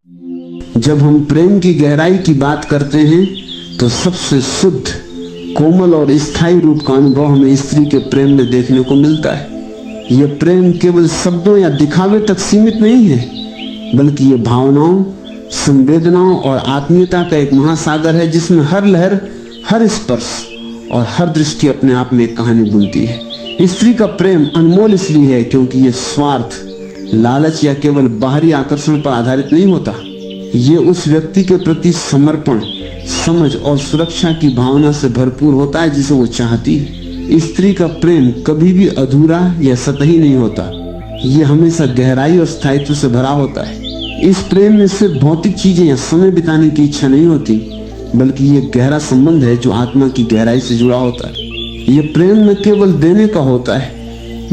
जब हम प्रेम की गहराई की बात करते हैं तो सबसे शुद्ध, कोमल और स्थायी रूप का अनुभव हमें स्त्री के प्रेम में देखने को मिलता है। यह प्रेम केवल शब्दों या दिखावे तक सीमित नहीं है, बल्कि ये भावनाओं, संवेदनाओं और आत्मीयता का एक महासागर है, जिसमें हर लहर, हर स्पर्श और हर दृष्टि अपने आप में एक कहानी बुनती है। स्त्री का प्रेम अनमोल इसलिए है क्योंकि ये स्वार्थ, लालच या केवल बाहरी आकर्षण पर आधारित नहीं होता। ये उस व्यक्ति के प्रति समर्पण, समझ और सुरक्षा की भावना से भरपूर होता है जिसे वो चाहती है। स्त्री का प्रेम कभी भी अधूरा या सतही नहीं होता। ये हमेशा गहराई और स्थायित्व से भरा होता है। इस प्रेम में सिर्फ भौतिक चीजें या समय बिताने की इच्छा नहीं होती, बल्कि ये गहरा संबंध है जो आत्मा की गहराई से जुड़ा होता है। ये प्रेम न केवल देने का होता है,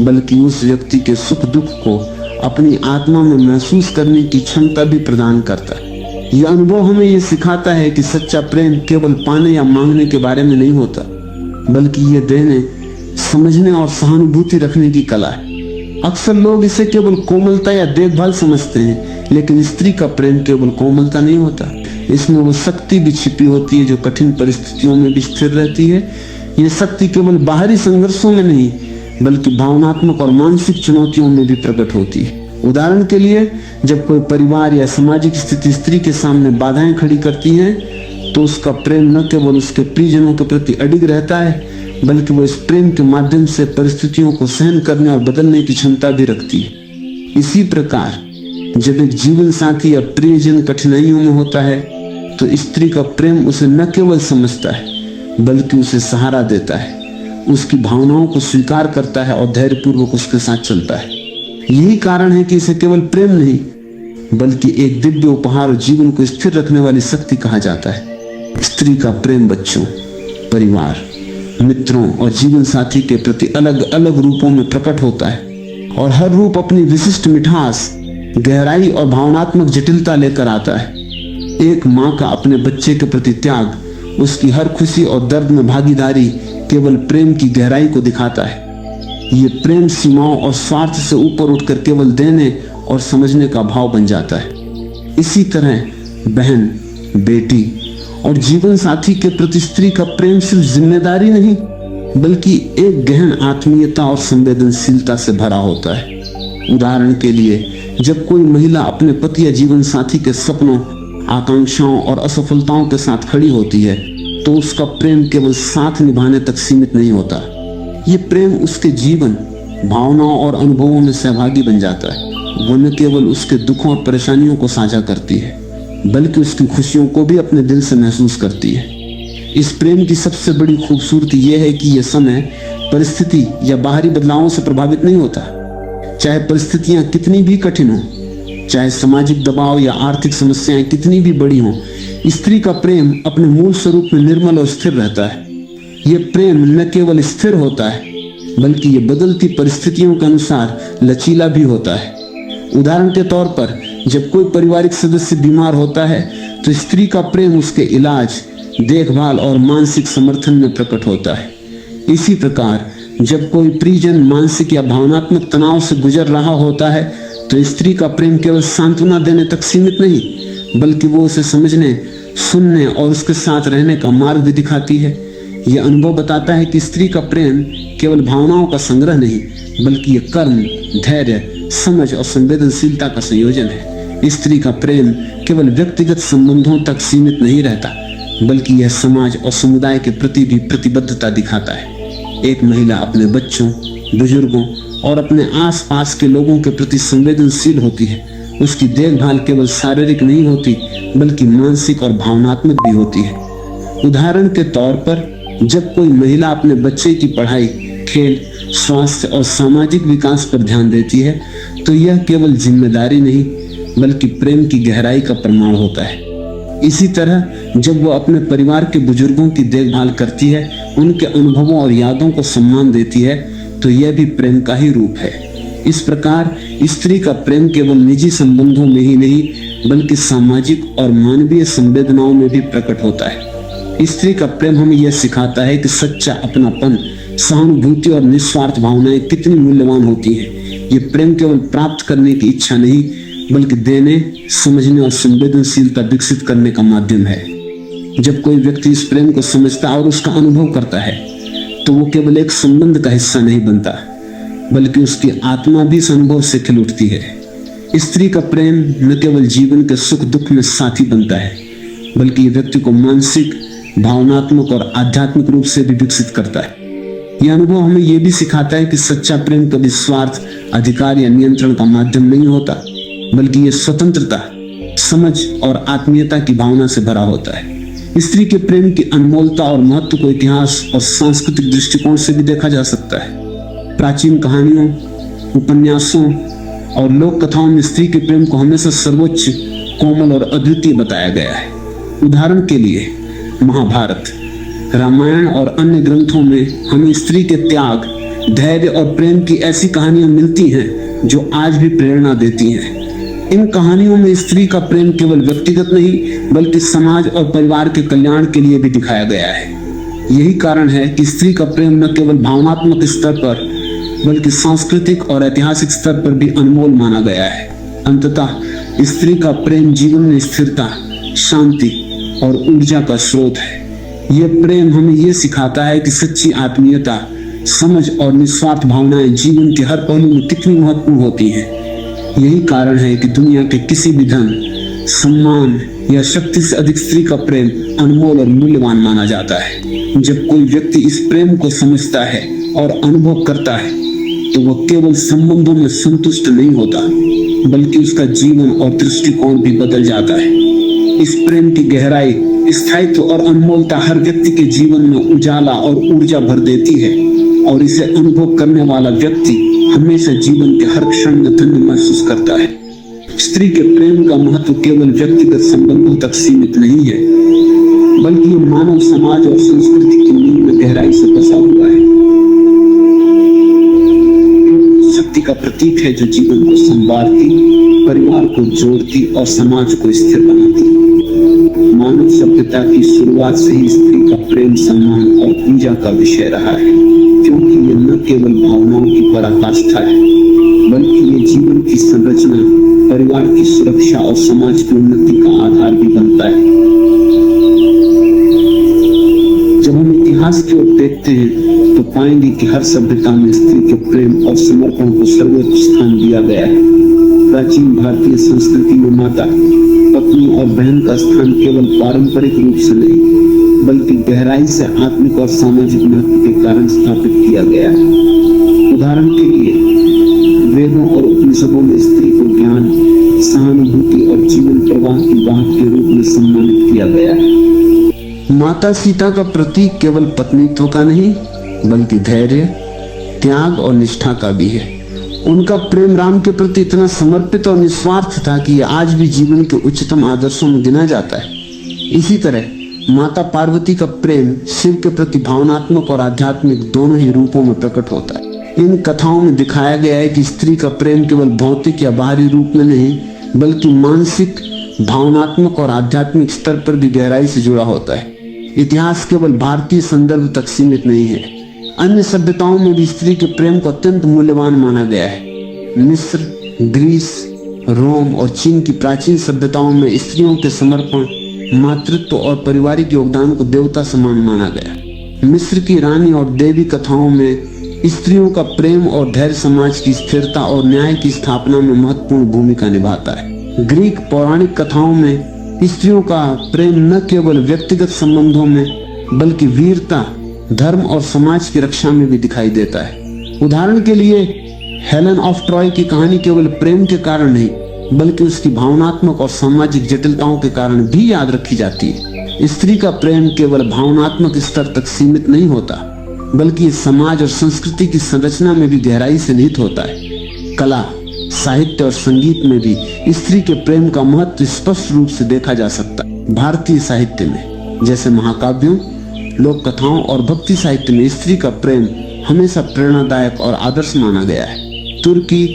बल्कि उस व्यक्ति के सुख दुख को अपनी आत्मा में महसूस करने की क्षमता भी प्रदान करता है। यह अनुभव हमें यह सिखाता है कि सच्चा प्रेम केवल पाने या मांगने के बारे में नहीं होता, बल्कि ये देने, समझने और सहानुभूति रखने की कला है। अक्सर लोग इसे केवल कोमलता या देखभाल समझते हैं, लेकिन स्त्री का प्रेम केवल कोमलता नहीं होता। इसमें वो शक्ति भी छिपी होती है जो कठिन परिस्थितियों में भी स्थिर रहती है। ये शक्ति केवल बाहरी संघर्षों में नहीं, बल्कि भावनात्मक और मानसिक चुनौतियों में भी प्रकट होती है। उदाहरण के लिए, जब कोई परिवार या सामाजिक स्थिति स्त्री के सामने बाधाएं खड़ी करती हैं, तो उसका प्रेम न केवल उसके प्रियजनों के प्रति अडिग रहता है, बल्कि वो इस प्रेम के माध्यम से परिस्थितियों को सहन करने और बदलने की क्षमता भी रखती है। इसी प्रकार जब एक जीवन साथी या प्रियजन कठिनाइयों में होता है, तो स्त्री का प्रेम उसे न केवल समझता है, बल्कि उसे सहारा देता है, उसकी भावनाओं को स्वीकार करता है और धैर्यपूर्वक उसके साथ चलता है। यही कारण है कि इसे केवल प्रेम नहीं, बल्कि एक दिव्य उपहार और जीवन को स्थिर रखने वाली शक्ति कहा जाता है। स्त्री का प्रेम बच्चों, परिवार, मित्रों और जीवन साथी के प्रति अलग अलग रूपों में प्रकट होता है, और हर रूप अपनी विशिष्ट मिठास, गहराई और भावनात्मक जटिलता लेकर आता है। एक माँ का अपने बच्चे के प्रति त्याग, उसकी हर खुशी और दर्द में भागीदारी केवल प्रेम की गहराई को दिखाता है। ये प्रेम सीमाओं और स्वार्थ से ऊपर उठकर केवल देने और समझने का भाव बन जाता है। इसी तरह बहन, बेटी और जीवन साथी के प्रति स्त्री का प्रेम सिर्फ जिम्मेदारी नहीं, बल्कि एक गहन आत्मीयता और संवेदनशीलता से भरा होता है। उदाहरण के लिए, जब कोई महिला अपने पति या जीवन साथी के सपनों, आकांक्षाओं और असफलताओं के साथ खड़ी होती है, तो उसका प्रेम केवल साथ निभाने तक सीमित नहीं होता। ये प्रेम उसके जीवन, भावनाओं और अनुभवों में सहभागी बन जाता है। वो न केवल उसके दुखों और परेशानियों को साझा करती है, बल्कि उसकी खुशियों को भी अपने दिल से महसूस करती है। इस प्रेम की सबसे बड़ी खूबसूरती यह है कि यह समय, परिस्थिति या बाहरी बदलावों से प्रभावित नहीं होता। चाहे परिस्थितियां कितनी भी कठिन हो, चाहे सामाजिक दबाव या आर्थिक समस्याएं कितनी भी बड़ी हों, स्त्री का प्रेम अपने मूल स्वरूप में निर्मल और स्थिर रहता है। ये प्रेम न केवल स्थिर होता है, बल्कि ये बदलती परिस्थितियों के अनुसार लचीला भी होता है। उदाहरण के तौर पर, जब कोई पारिवारिक सदस्य बीमार होता है, तो स्त्री का प्रेम उसके इलाज, देखभाल और मानसिक समर्थन में प्रकट होता है। इसी प्रकार जब कोई प्रियजन मानसिक या भावनात्मक तनाव से गुजर रहा होता है, तो स्त्री का प्रेम केवल सांत्वना देने तक सीमित नहीं, बल्कि वो उसे समझने, सुनने और उसके साथ रहने का मार्ग भी दिखाती है। यह अनुभव बताता है कि स्त्री का प्रेम केवल भावनाओं का संग्रह नहीं, बल्कि यह कर्म, धैर्य, समझ और संवेदनशीलता का संयोजन है। स्त्री का प्रेम केवल व्यक्तिगत संबंधों तक सीमित नहीं रहता, बल्कि यह समाज और समुदाय के प्रति भी प्रतिबद्धता दिखाता है। एक महिला अपने बच्चों, बुजुर्गों और अपने आसपास के लोगों के प्रति संवेदनशील होती है। उसकी देखभाल केवल शारीरिक नहीं होती, बल्कि मानसिक और भावनात्मक भी होती है। उदाहरण के तौर पर, जब कोई महिला अपने बच्चे की पढ़ाई, खेल, स्वास्थ्य और सामाजिक विकास पर ध्यान देती है, तो यह केवल जिम्मेदारी नहीं, बल्कि प्रेम की गहराई का प्रमाण होता है। इसी तरह जब वो अपने परिवार के बुजुर्गों की देखभाल करती है, उनके अनुभवों और यादों को सम्मान देती है, तो यह भी प्रेम का ही रूप है। इस प्रकार स्त्री का प्रेम केवल निजी संबंधों में ही नहीं, बल्कि सामाजिक और मानवीय संवेदनाओं में भी प्रकट होता है। स्त्री का प्रेम हमें यह सिखाता है कि सच्चा अपनापन, सहानुभूति और निस्वार्थ भावनाएं कितनी मूल्यवान होती हैं। ये प्रेम केवल प्राप्त करने की इच्छा नहीं, बल्कि देने, समझने और संवेदनशीलता विकसित करने का माध्यम है। जब कोई व्यक्ति इस प्रेम को समझता और उसका अनुभव करता है तो वो केवल एक संबंध का हिस्सा नहीं बनता, बल्कि उसकी आत्मा भी इस अनुभव से खिल उठती है। स्त्री का प्रेम न केवल जीवन के सुख दुख में साथी बनता है, बल्कि ये व्यक्ति को मानसिक, भावनात्मक और आध्यात्मिक रूप से भी विकसित करता है। यह अनुभव हमें यह भी सिखाता है कि सच्चा प्रेम कभी स्वार्थ, अधिकार या नियंत्रण का माध्यम नहीं होता, बल्कि यह स्वतंत्रता, समझ और आत्मीयता की भावना से भरा होता है। स्त्री के प्रेम की अनमोलता और महत्व को इतिहास और सांस्कृतिक दृष्टिकोण से भी देखा जा सकता है। प्राचीन कहानियों, उपन्यासों और लोक कथाओं में स्त्री के प्रेम को हमेशा सर्वोच्च, कोमल और अद्वितीय बताया गया है। उदाहरण के लिए महाभारत, रामायण और अन्य ग्रंथों में हमें स्त्री के त्याग, धैर्य और प्रेम की ऐसी कहानियां मिलती हैं जो आज भी प्रेरणा देती हैं। इन कहानियों में स्त्री का प्रेम केवल व्यक्तिगत नहीं, बल्कि समाज और परिवार के कल्याण के लिए भी दिखाया गया है। यही कारण है कि स्त्री का प्रेम न केवल भावनात्मक स्तर पर, बल्कि सांस्कृतिक और ऐतिहासिक स्तर पर भी अनमोल माना गया है। अंततः स्त्री का प्रेम जीवन में स्थिरता, शांति और ऊर्जा का स्रोत है। यह प्रेम हमें यह सिखाता है कि सच्ची आत्मीयता, समझ और निस्वार्थ भावनाएं जीवन के हर पहलू में कितनी महत्वपूर्ण होती हैं। यही कारण है कि दुनिया के किसी भी धन, सम्मान या शक्ति से अधिक स्त्री का प्रेम अनमोल और मूल्यवान माना जाता है। जब कोई व्यक्ति इस प्रेम को समझता है और अनुभव करता है तो वह केवल संबंधों में संतुष्ट नहीं होता, बल्कि उसका जीवन और दृष्टिकोण भी बदल जाता है। इस प्रेम की गहराई, स्थायित्व और अनमोलता हर व्यक्ति के जीवन में उजाला और ऊर्जा भर देती है, और इसे अनुभव करने वाला व्यक्ति हमेशा जीवन के हर क्षण में धन्य महसूस करता है। स्त्री के प्रेम का महत्व केवल व्यक्तिगत संबंधों तक सीमित नहीं है, बल्कि ये मानव समाज और संस्कृति की नींव में गहराई से बसा हुआ है। शक्ति का प्रतीक है जो जीवन को संवारती, परिवार को जोड़ती और समाज को स्थिर बनाती। मानव सभ्यता की शुरुआत से ही स्त्री का प्रेम, सम्मान और पूजा का विषय रहा है, क्योंकि ये न केवल भावनाओं की पराकाष्ठा है, बल्कि ये जीवन की संरचना, परिवार की सुरक्षा और समाज की उन्नति का आधार भी बनता है। जब हम इतिहास की ओर देखते हैं तो पाएंगे कि हर सभ्यता में स्त्री के प्रेम और समर्पण को सर्वोच्च स्थान दिया गया है। प्राचीन भारतीय संस्कृति में माता, पत्नी और बहन का स्थान केवल पारंपरिक रूप से नहीं, बल्कि गहराई से आत्मिक और सामाजिक महत्व के कारण स्थापित किया गया है। उदाहरण के लिए वेदों और उपनिषदों में स्त्री को ज्ञान, सहानुभूति और जीवन प्रवाह की वाहक के रूप में सम्मानित किया गया है। माता सीता का प्रतीक केवल पत्नीत्व का नहीं, बल्कि धैर्य, त्याग और निष्ठा का भी है। उनका प्रेम राम के प्रति इतना समर्पित और निस्वार्थ था कि यह आज भी जीवन के उच्चतम आदर्शों में गिना जाता है। इसी तरह माता पार्वती का प्रेम शिव के प्रति भावनात्मक और आध्यात्मिक दोनों ही रूपों में प्रकट होता है। इन कथाओं में दिखाया गया है कि स्त्री का प्रेम केवल भौतिक या बाहरी रूप में नहीं, बल्कि मानसिक, भावनात्मक और आध्यात्मिक स्तर पर भी गहराई से जुड़ा होता है। इतिहास केवल भारतीय संदर्भ तक सीमित नहीं है, अन्य सभ्यताओं में भी स्त्री के प्रेम को अत्यंत मूल्यवान माना गया है। मिस्र, ग्रीस, रोम और चीन की प्राचीन सभ्यताओं में स्त्रियों के समर्पण, मातृत्व और पारिवारिक योगदान को देवता समान माना गया। मिस्र की रानी और देवी कथाओं में स्त्रियों का प्रेम और धैर्य समाज की स्थिरता और न्याय की स्थापना में महत्वपूर्ण भूमिका निभाता है। ग्रीक पौराणिक कथाओं में स्त्रियों का प्रेम न केवल व्यक्तिगत संबंधों में, बल्कि वीरता, धर्म और समाज की रक्षा में भी दिखाई देता है। उदाहरण के लिए हेलेन ऑफ ट्रॉय की कहानी केवल प्रेम के कारण नहीं, बल्कि उसकी भावनात्मक और सामाजिक जटिलताओं के कारण भी याद रखी जाती है। स्त्री का प्रेम केवल भावनात्मक स्तर तक सीमित नहीं होता, बल्कि समाज और संस्कृति की संरचना में भी गहराई से निहित होता है। कला, साहित्य और संगीत में भी स्त्री के प्रेम का महत्व स्पष्ट रूप से देखा जा सकता है। भारतीय साहित्य में जैसे महाकाव्यों, लोक कथाओं और भक्ति साहित्य में स्त्री का प्रेम हमेशा प्रेरणादायक और आदर्श माना गया है। तुर्की,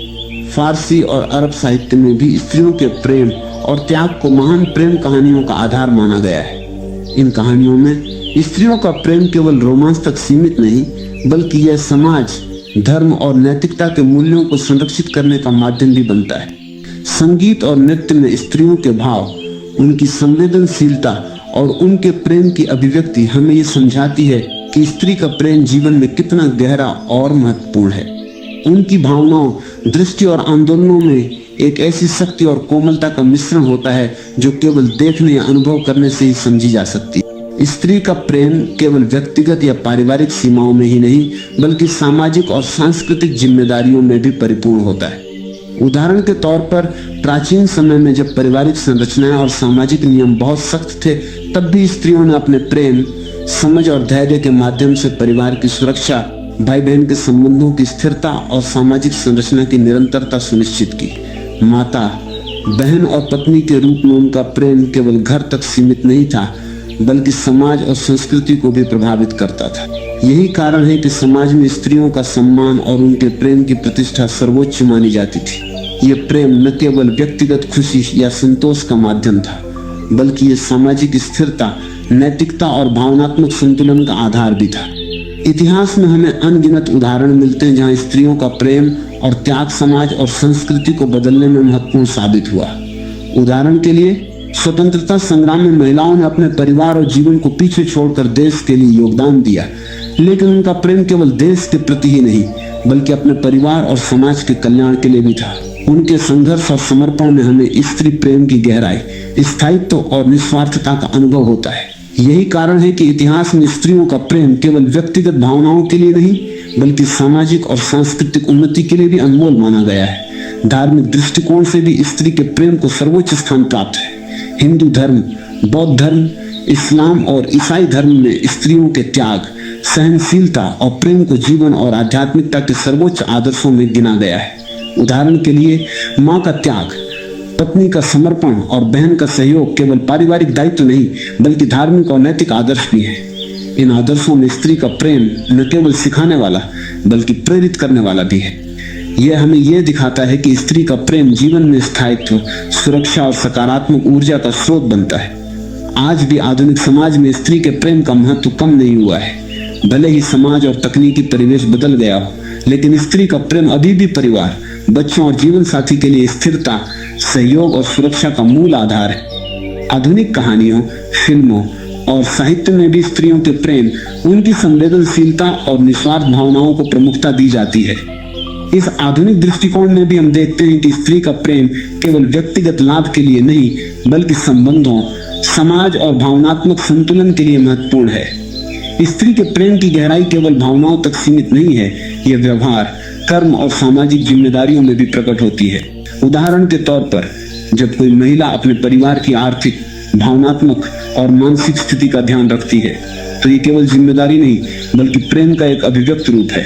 फारसी और अरब साहित्य में भी स्त्रियों के प्रेम और त्याग को महान प्रेम कहानियों का आधार माना गया है। इन कहानियों में स्त्रियों का प्रेम केवल रोमांस तक सीमित नहीं, बल्कि यह समाज, धर्म और नैतिकता के मूल्यों को संरक्षित करने का माध्यम भी बनता है। संगीत और नृत्य में स्त्रियों के भाव, उनकी संवेदनशीलता और उनके प्रेम की अभिव्यक्ति हमें ये समझाती है कि स्त्री का प्रेम जीवन में कितना गहरा और महत्वपूर्ण है। उनकी भावनाओं, दृष्टि और आंदोलनों में एक ऐसी शक्ति और कोमलता का मिश्रण होता है जो केवल देखने या अनुभव करने से ही समझी जा सकती है। स्त्री का प्रेम केवल व्यक्तिगत या पारिवारिक सीमाओं में ही नहीं बल्कि सामाजिक और सांस्कृतिक जिम्मेदारियों में भी परिपूर्ण होता है। उदाहरण के तौर पर प्राचीन समय में जब पारिवारिक संरचनाएं और सामाजिक नियम बहुत सख्त थे, तब भी स्त्रियों ने अपने प्रेम, समझ और धैर्य के माध्यम से परिवार की सुरक्षा, भाई बहन के संबंधों की स्थिरता और सामाजिक संरचना की निरंतरता सुनिश्चित की। माता, बहन और पत्नी के रूप में उनका प्रेम केवल घर तक सीमित नहीं था बल्कि समाज और संस्कृति को भी प्रभावित करता था। यही कारण है कि समाज में स्त्रियों का सम्मान और उनके प्रेम की प्रतिष्ठा सर्वोच्च मानी जाती थी। यह प्रेम न केवल व्यक्तिगत खुशी या संतोष का माध्यम था बल्कि यह सामाजिक स्थिरता, नैतिकता और भावनात्मक संतुलन का आधार भी था। इतिहास में हमें अनगिनत उदाहरण मिलते हैं जहां स्त्रियों का प्रेम और त्याग समाज और संस्कृति को बदलने में महत्वपूर्ण साबित हुआ। उदाहरण के लिए स्वतंत्रता संग्राम में महिलाओं ने अपने परिवार और जीवन को पीछे छोड़कर देश के लिए योगदान दिया, लेकिन उनका प्रेम केवल देश के प्रति ही नहीं बल्कि अपने परिवार और समाज के कल्याण के लिए भी था। उनके संघर्ष और समर्पण में हमें स्त्री प्रेम की गहराई, स्थायित्व और निस्वार्थता का अनुभव होता है। यही कारण है कि इतिहास में स्त्रियों का प्रेम केवल व्यक्तिगत भावनाओं के लिए नहीं बल्कि सामाजिक और सांस्कृतिक उन्नति के लिए भी अनमोल माना गया है। धार्मिक दृष्टिकोण से भी स्त्री के प्रेम को सर्वोच्च स्थान प्राप्त है। हिंदू धर्म, बौद्ध धर्म, इस्लाम और ईसाई धर्म में स्त्रियों के त्याग, सहनशीलता और प्रेम को जीवन और आध्यात्मिकता के सर्वोच्च आदर्शों में गिना गया है। उदाहरण के लिए माँ का त्याग, पत्नी का समर्पण और बहन का सहयोग केवल पारिवारिक दायित्व नहीं बल्कि धार्मिक और नैतिक आदर्श भी है। इन आदर्शों में स्त्री का प्रेम न केवल सिखाने वाला बल्कि प्रेरित करने वाला भी है। यह हमें यह दिखाता है कि स्त्री का प्रेम जीवन में स्थायित्व, सुरक्षा और सकारात्मक ऊर्जा का स्रोत बनता है। आज भी आधुनिक समाज में स्त्री के प्रेम का महत्व कम नहीं हुआ है। भले ही समाज और तकनीकी परिवेश बदल गया हो, लेकिन स्त्री का प्रेम अभी भी परिवार, बच्चों और जीवन साथी के लिए स्थिरता, सहयोग और सुरक्षा का मूल आधार है। आधुनिक कहानियों, फिल्मों और साहित्य में भी स्त्रियों के प्रेम, उनकी संवेदनशीलता और निस्वार्थ भावनाओं को प्रमुखता दी जाती है। इस आधुनिक दृष्टिकोण में भी हम देखते हैं कि स्त्री का प्रेम केवल व्यक्तिगत लाभ के लिए नहीं बल्कि संबंधों, समाज और भावनात्मक संतुलन के लिए महत्वपूर्ण है। स्त्री के प्रेम की गहराई केवल भावनाओं तक सीमित नहीं है, यह व्यवहार, कर्म और सामाजिक जिम्मेदारियों में भी प्रकट होती है। उदाहरण के तौर पर जब कोई महिला अपने परिवार की आर्थिक, भावनात्मक और मानसिक स्थिति का ध्यान रखती है तो ये केवल जिम्मेदारी नहीं बल्कि प्रेम का एक अभिव्यक्त रूप है।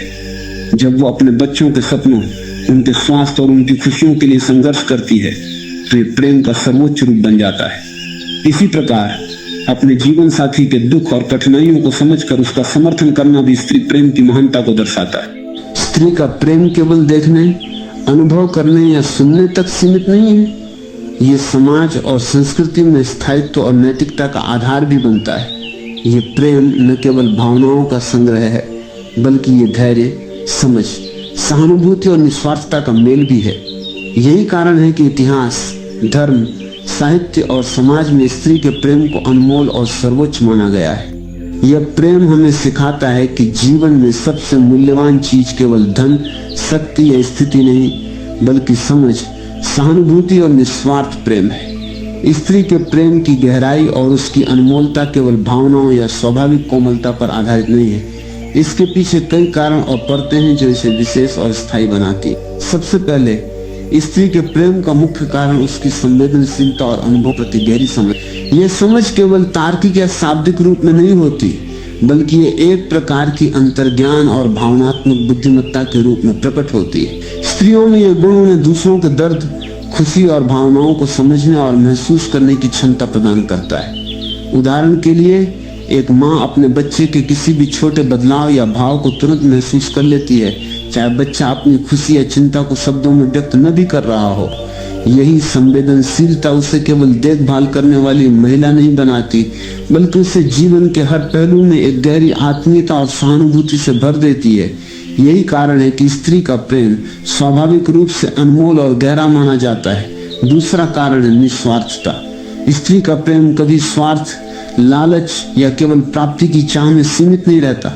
जब वो अपने बच्चों के सपनों, उनके स्वास्थ्य और उनकी खुशियों के लिए संघर्ष करती है तो ये प्रेम का सर्वोच्च रूप बन जाता है। इसी प्रकार अपने जीवन साथी के दुख और कठिनाइयों को समझकर उसका समर्थन करना भी स्त्री प्रेम की महानता को दर्शाता है। स्त्री का प्रेम केवल देखने, अनुभव करने या सुनने तक सीमित नहीं है, ये समाज और संस्कृति में स्थायित्व और नैतिकता का आधार भी बनता है। ये प्रेम न केवल भावनाओं का संग्रह है बल्कि ये धैर्य, समझ, सहानुभूति और निस्वार्थता का मेल भी है। यही कारण है कि इतिहास, धर्म, साहित्य और समाज में स्त्री के प्रेम को अनमोल और सर्वोच्च माना गया है। यह प्रेम हमें सिखाता है कि जीवन में सबसे मूल्यवान चीज केवल धन, शक्ति या स्थिति नहीं बल्कि समझ, सहानुभूति और निस्वार्थ प्रेम है। स्त्री के प्रेम की गहराई और उसकी अनमोलता केवल भावनाओं या स्वाभाविक कोमलता पर आधारित नहीं है, इसके पीछे कई कारण और परतें हैं जो इसे विशेष और स्थायी बनाती है। सबसे पहले स्त्री के प्रेम का मुख्य कारण उसकी संवेदनशीलता और अनुभव प्रति गहरी समझ। यह समझ केवल तार्किक या शाब्दिक रूप में नहीं होती बल्कि ये एक प्रकार की अंतर्ज्ञान और भावनात्मक बुद्धिमत्ता के रूप में प्रकट होती है। स्त्रियों में यह गुण उन्हें दूसरों के दर्द, खुशी और भावनाओं को समझने और महसूस करने की क्षमता प्रदान करता है। उदाहरण के लिए एक माँ अपने बच्चे के किसी भी छोटे बदलाव या भाव को तुरंत महसूस कर लेती है, चाहे बच्चा अपनी खुशी या चिंता को शब्दों में व्यक्त न भी कर रहा हो। यही संवेदनशीलता उसे केवल देखभाल करने वाली महिला नहीं बनाती बल्कि उसे जीवन के हर पहलू में एक गहरी आत्मीयता और सहानुभूति से भर देती है। यही कारण है कि स्त्री का प्रेम स्वाभाविक रूप से अनमोल और गहरा माना जाता है दूसरा कारण है निस्वार्थता। स्त्री का प्रेम कभी स्वार्थ, लालच या केवल प्राप्ति की चाह में सीमित नहीं रहता।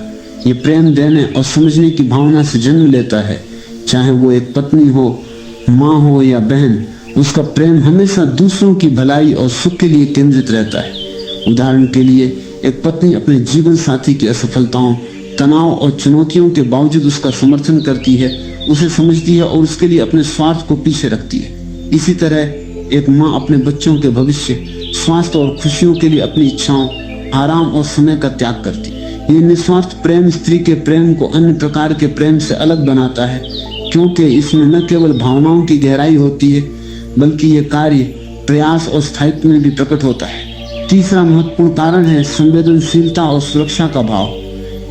ये प्रेम देने और समझने की भावना से जन्म लेता है। चाहे वो एक पत्नी हो, माँ हो या बहन, उसका प्रेम हमेशा दूसरों की भलाई और सुख के लिए केंद्रित रहता है। उदाहरण के लिए, एक पत्नी अपने जीवन साथी की असफलताओं, तनाव और चुनौतियों के बावजूद उसका समर्थन करती है, उसे समझती है और उसके लिए अपने स्वार्थ को पीछे रखती है। इसी तरह एक माँ अपने बच्चों के भविष्य, स्वास्थ्य और खुशियों के लिए अपनी इच्छाओं, आराम और समय का त्याग करती है। ये निस्वार्थ प्रेम स्त्री के प्रेम को अन्य प्रकार के प्रेम से अलग बनाता है, क्योंकि इसमें न केवल भावनाओं की गहराई होती है, बल्कि ये कार्य, प्रयास और स्थायित्व में भी प्रकट होता है। तीसरा महत्वपूर्ण कारण है संवेदनशीलता और सुरक्षा का भाव।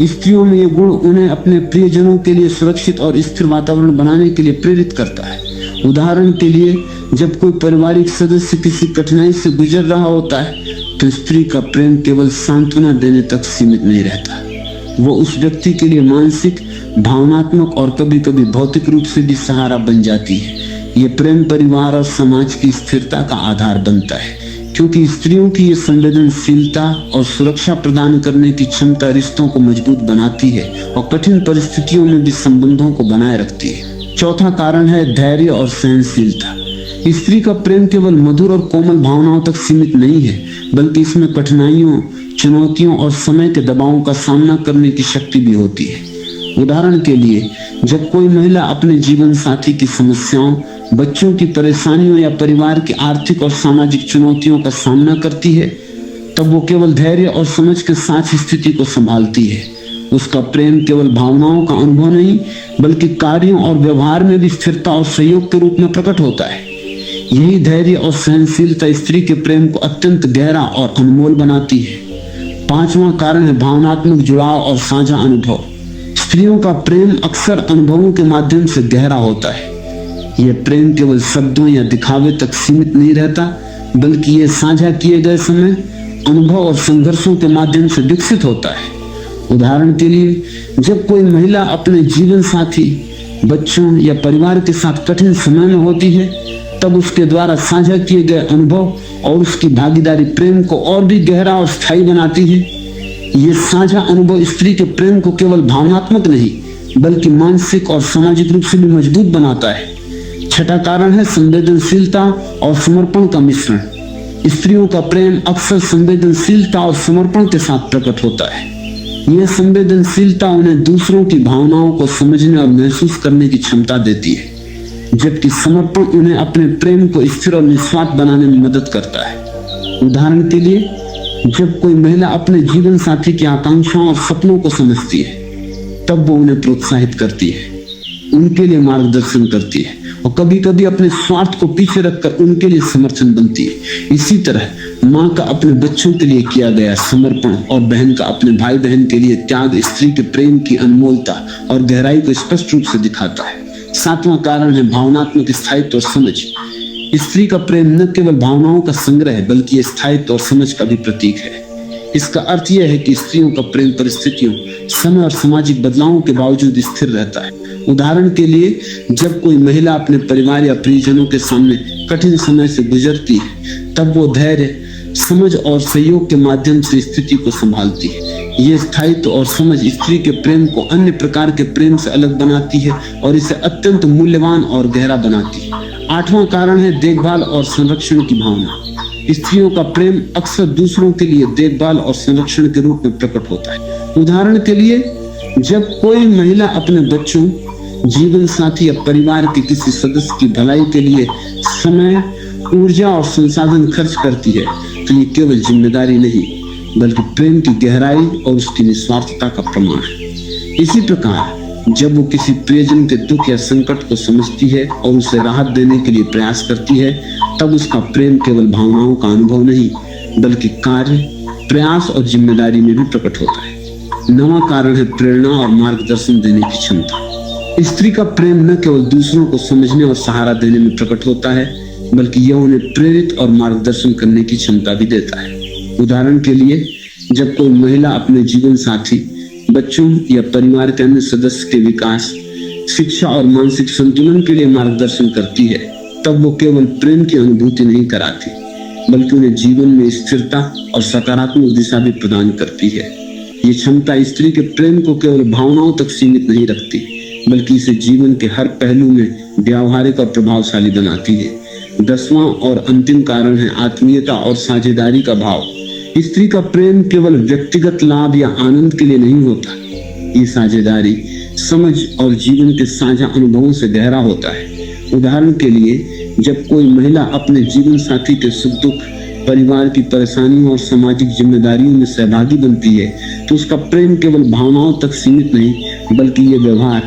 स्त्रियों में ये गुण उन्हें अपने प्रियजनों के लिए सुरक्षित और स्थिर वातावरण बनाने के लिए प्रेरित करता है। उदाहरण के लिए, जब कोई पारिवारिक सदस्य किसी कठिनाई से गुजर रहा होता है, तो स्त्री का प्रेम केवल सांत्वना देने तक सीमित नहीं रहता। वो उस व्यक्ति के लिए मानसिक, भावनात्मक और कभी कभी भौतिक रूप से भी सहारा बन जाती है। ये प्रेम परिवार और समाज की स्थिरता का आधार बनता है, क्योंकि स्त्रियों की ये संवेदनशीलता और सुरक्षा प्रदान करने की क्षमता रिश्तों को मजबूत बनाती है और कठिन परिस्थितियों में भी संबंधों को बनाए रखती है। चौथा कारण है धैर्य और सहनशीलता। स्त्री का प्रेम केवल मधुर और कोमल भावनाओं तक सीमित नहीं है, बल्कि इसमें कठिनाइयों, चुनौतियों और समय के दबावों का सामना करने की शक्ति भी होती है। उदाहरण के लिए, जब कोई महिला अपने जीवन साथी की समस्याओं, बच्चों की परेशानियों या परिवार की आर्थिक और सामाजिक चुनौतियों का सामना करती है, तब वो केवल धैर्य और समझ के साथ स्थिति को संभालती है। उसका प्रेम केवल भावनाओं का अनुभव नहीं, बल्कि कार्यों और व्यवहार में भी स्थिरता और सहयोग के रूप में प्रकट होता है। यही धैर्य और सहनशीलता स्त्री के प्रेम को अत्यंत गहरा और अनमोल बनाती है। पांचवां कारण है भावनात्मक जुड़ाव और साझा अनुभव। स्त्रियों का प्रेम अक्सर अनुभवों के माध्यम से गहरा होता है। यह प्रेम केवल शब्दों या दिखावे तक सीमित नहीं रहता, बल्कि ये साझा किए गए समय, अनुभव और संघर्षों के माध्यम से विकसित होता है। उदाहरण के लिए, जब कोई महिला अपने जीवन साथी, बच्चों या परिवार के साथ कठिन समय में होती है, तब उसके द्वारा साझा किए गए अनुभव और उसकी भागीदारी प्रेम को और भी गहरा और स्थायी बनाती है। ये साझा अनुभव स्त्री के प्रेम को केवल भावनात्मक नहीं, बल्कि मानसिक और सामाजिक रूप से भी मजबूत बनाता है। छठा कारण है संवेदनशीलता और समर्पण का मिश्रण। स्त्रियों का प्रेम अक्सर संवेदनशीलता और समर्पण के साथ प्रकट होता है। यह संवेदनशीलता उन्हें दूसरों की भावनाओं को समझने और महसूस करने की क्षमता देती है, जबकि समर्पण उन्हें अपने प्रेम को स्थिर और निस्वार्थ बनाने में मदद करता है। उदाहरण के लिए, जब कोई महिला अपने जीवन साथी की आकांक्षाओं और सपनों को समझती है, तब वो उन्हें प्रोत्साहित करती है, उनके लिए मार्गदर्शन करती है और कभी कभी अपने स्वार्थ को पीछे रखकर उनके लिए समर्थन बनती है। इसी तरह माँ का अपने बच्चों के लिए किया गया समर्पण और बहन का अपने भाई बहन के लिए त्याग स्त्री के प्रेम की अनमोलता और गहराई को स्पष्ट रूप से दिखाता है। सातवां कारण है भावनात्मक स्थायित्व और समझ। स्त्री का प्रेम न केवल भावनाओं का संग्रह है, बल्कि स्थायित्व और समझ का भी प्रतीक है। इसका अर्थ यह है कि स्त्रियों का प्रेम परिस्थितियों, समय और सामाजिक बदलावों के बावजूद स्थिर रहता है। उदाहरण के लिए, जब कोई महिला अपने परिवार या प्रियजनों के सामने कठिन समय से गुजरती है, तब वो धैर्य, समझ और सहयोग के माध्यम से स्थिति को संभालती है। ये स्थायित्व और समझ स्त्री के प्रेम को अन्य प्रकार के प्रेम से अलग बनाती है और इसे अत्यंत मूल्यवान और गहरा बनाती है। आठवां कारण है देखभाल और संरक्षण की भावना। स्त्रियों का प्रेम अक्सर दूसरों के लिए देखभाल और संरक्षण के रूप में प्रकट होता है। उदाहरण के लिए, जब कोई महिला अपने बच्चों, जीवन साथी या परिवार के किसी सदस्य की भलाई के लिए समय, ऊर्जा और संसाधन खर्च करती है, तो ये केवल जिम्मेदारी नहीं, बल्कि प्रेम की गहराई और उसकी निस्वार्थता का प्रमाण है। इसी प्रकार, जब वो किसी प्रियजन के दुख या संकट को समझती है और उसे राहत देने के लिए प्रयास करती है, तब उसका प्रेम केवल भावनाओं का अनुभव नहीं, बल्कि कार्य, प्रयास और जिम्मेदारी में भी प्रकट होता है। नवां कारण है प्रेरणा और मार्गदर्शन देने की क्षमता। स्त्री का प्रेम न केवल दूसरों को समझने और सहारा देने में प्रकट होता है, बल्कि यह उन्हें प्रेरित और मार्गदर्शन करने की क्षमता भी देता है। उदाहरण के लिए, जब कोई महिला अपने जीवन साथी, बच्चों या परिवार के अन्य सदस्य के विकास, शिक्षा और मानसिक संतुलन के लिए मार्गदर्शन करती है, तब वो केवल प्रेम की अनुभूति नहीं कराती, बल्कि उन्हें जीवन में स्थिरता और सकारात्मक दिशा भी प्रदान करती है। ये क्षमता स्त्री के प्रेम को केवल भावनाओं तक सीमित नहीं रखती, बल्कि इसे जीवन के हर पहलू में व्यावहारिक और प्रभावशाली बनाती है। 10वां और अंतिम कारण है आत्मीयता और साझेदारी का भाव। स्त्री का प्रेम केवल व्यक्तिगत लाभ या आनंद के लिए नहीं होता, ये साझेदारी, समझ और जीवन के साझा अनुभवों से गहरा होता है। उदाहरण के लिए, जब कोई महिला अपने जीवन साथी के सुख दुख, परिवार की परेशानियों और सामाजिक जिम्मेदारियों में सहभागी बनती है, तो उसका प्रेम केवल भावनाओं तक सीमित नहीं, बल्कि ये व्यवहार,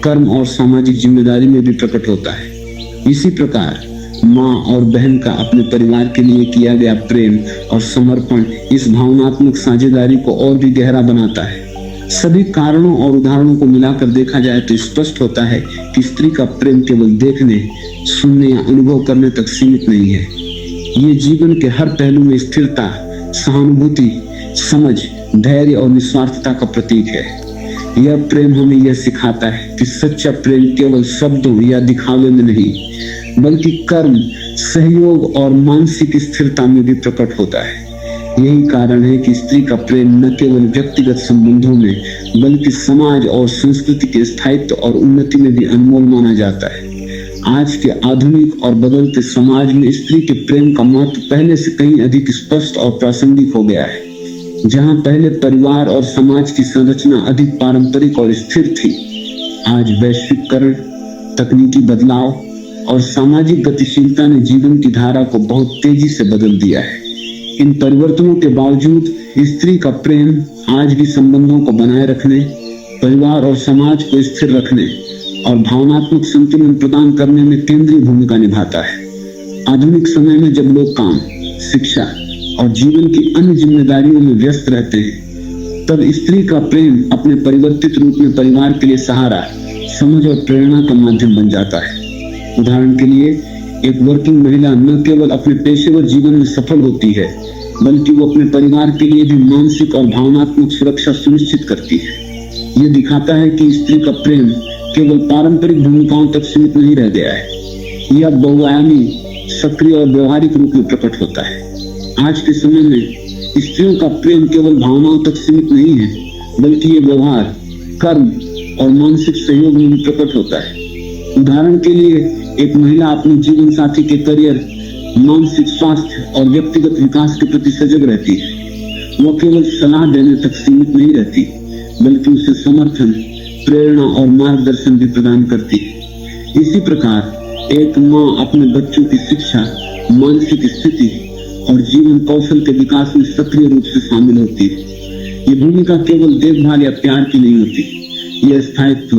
कर्म और सामाजिक जिम्मेदारी में भी प्रकट होता है। इसी प्रकार माँ और बहन का अपने परिवार के लिए किया गया प्रेम और समर्पण इस भावनात्मक साझेदारी को और भी गहरा बनाता है। सभी कारणों और उदाहरणों को मिलाकर देखा जाए तो स्पष्ट होता है कि स्त्री का प्रेम केवल देखने, सुनने या अनुभव करने तक सीमित नहीं है। ये जीवन के हर पहलू में स्थिरता, सहानुभूति, समझ, धैर्य और निस्वार्थता का प्रतीक है। यह प्रेम हमें यह सिखाता है कि सच्चा प्रेम केवल शब्दों या दिखावे में नहीं, बल्कि कर्म, सहयोग और मानसिक स्थिरता में भी प्रकट होता है। यही कारण है कि स्त्री का प्रेम न केवल व्यक्तिगत संबंधों में, बल्कि समाज और संस्कृति के स्थायित्व और उन्नति में भी अनमोल माना जाता है। आज के आधुनिक और बदलते समाज में स्त्री के प्रेम का महत्व पहले से कहीं अधिक स्पष्ट और प्रासंगिक हो गया है। जहां पहले परिवार और समाज की संरचना अधिक पारंपरिक और स्थिर थी, आज वैश्वीकरण, तकनीकी बदलाव और सामाजिक गतिशीलता ने जीवन की धारा को बहुत तेजी से बदल दिया है। इन परिवर्तनों के बावजूद स्त्री का प्रेम आज भी संबंधों को बनाए रखने, परिवार और समाज को स्थिर रखने और भावनात्मक संतुलन प्रदान करने में केंद्रीय भूमिका निभाता है। आधुनिक समय में जब लोग काम, शिक्षा और जीवन की अन्य जिम्मेदारियों में व्यस्त रहते हैं, तब स्त्री का प्रेम अपने परिवर्तित रूप में परिवार के लिए सहारा, समझ और प्रेरणा का माध्यम बन जाता है। उदाहरण के लिए, एक वर्किंग महिला न केवल अपने पेशेवर जीवन में सफल होती है, बल्कि वो अपने परिवार के लिए भी मानसिक और भावनात्मक सुरक्षा सुनिश्चित करती है। ये दिखाता है कि स्त्री का प्रेम केवल पारंपरिक भूमिकाओं तक सीमित नहीं रह गया है, यह बहुआयामी, सक्रिय और व्यवहारिक रूप में प्रकट होता है। आज के समय में स्त्रियों का प्रेम केवल भावनाओं तक सीमित नहीं है, बल्कि ये व्यवहार, कर्म और मानसिक सहयोग में भी प्रकट होता है। उदाहरण के लिए, एक महिला अपने जीवन साथी के करियर, मानसिक स्वास्थ्य और व्यक्तिगत विकास के प्रति सजग रहती है। वो केवल सलाह देने तक सीमित नहीं रहती, बल्कि उसे समर्थन, प्रेरणा और मार्गदर्शन भी प्रदान करती है। इसी प्रकार एक माँ अपने बच्चों की शिक्षा, मानसिक स्थिति और जीवन कौशल के विकास में सक्रिय रूप से शामिल होती है। ये भूमिका केवल देखभाल या प्यार की नहीं होती, यह स्थायित्व,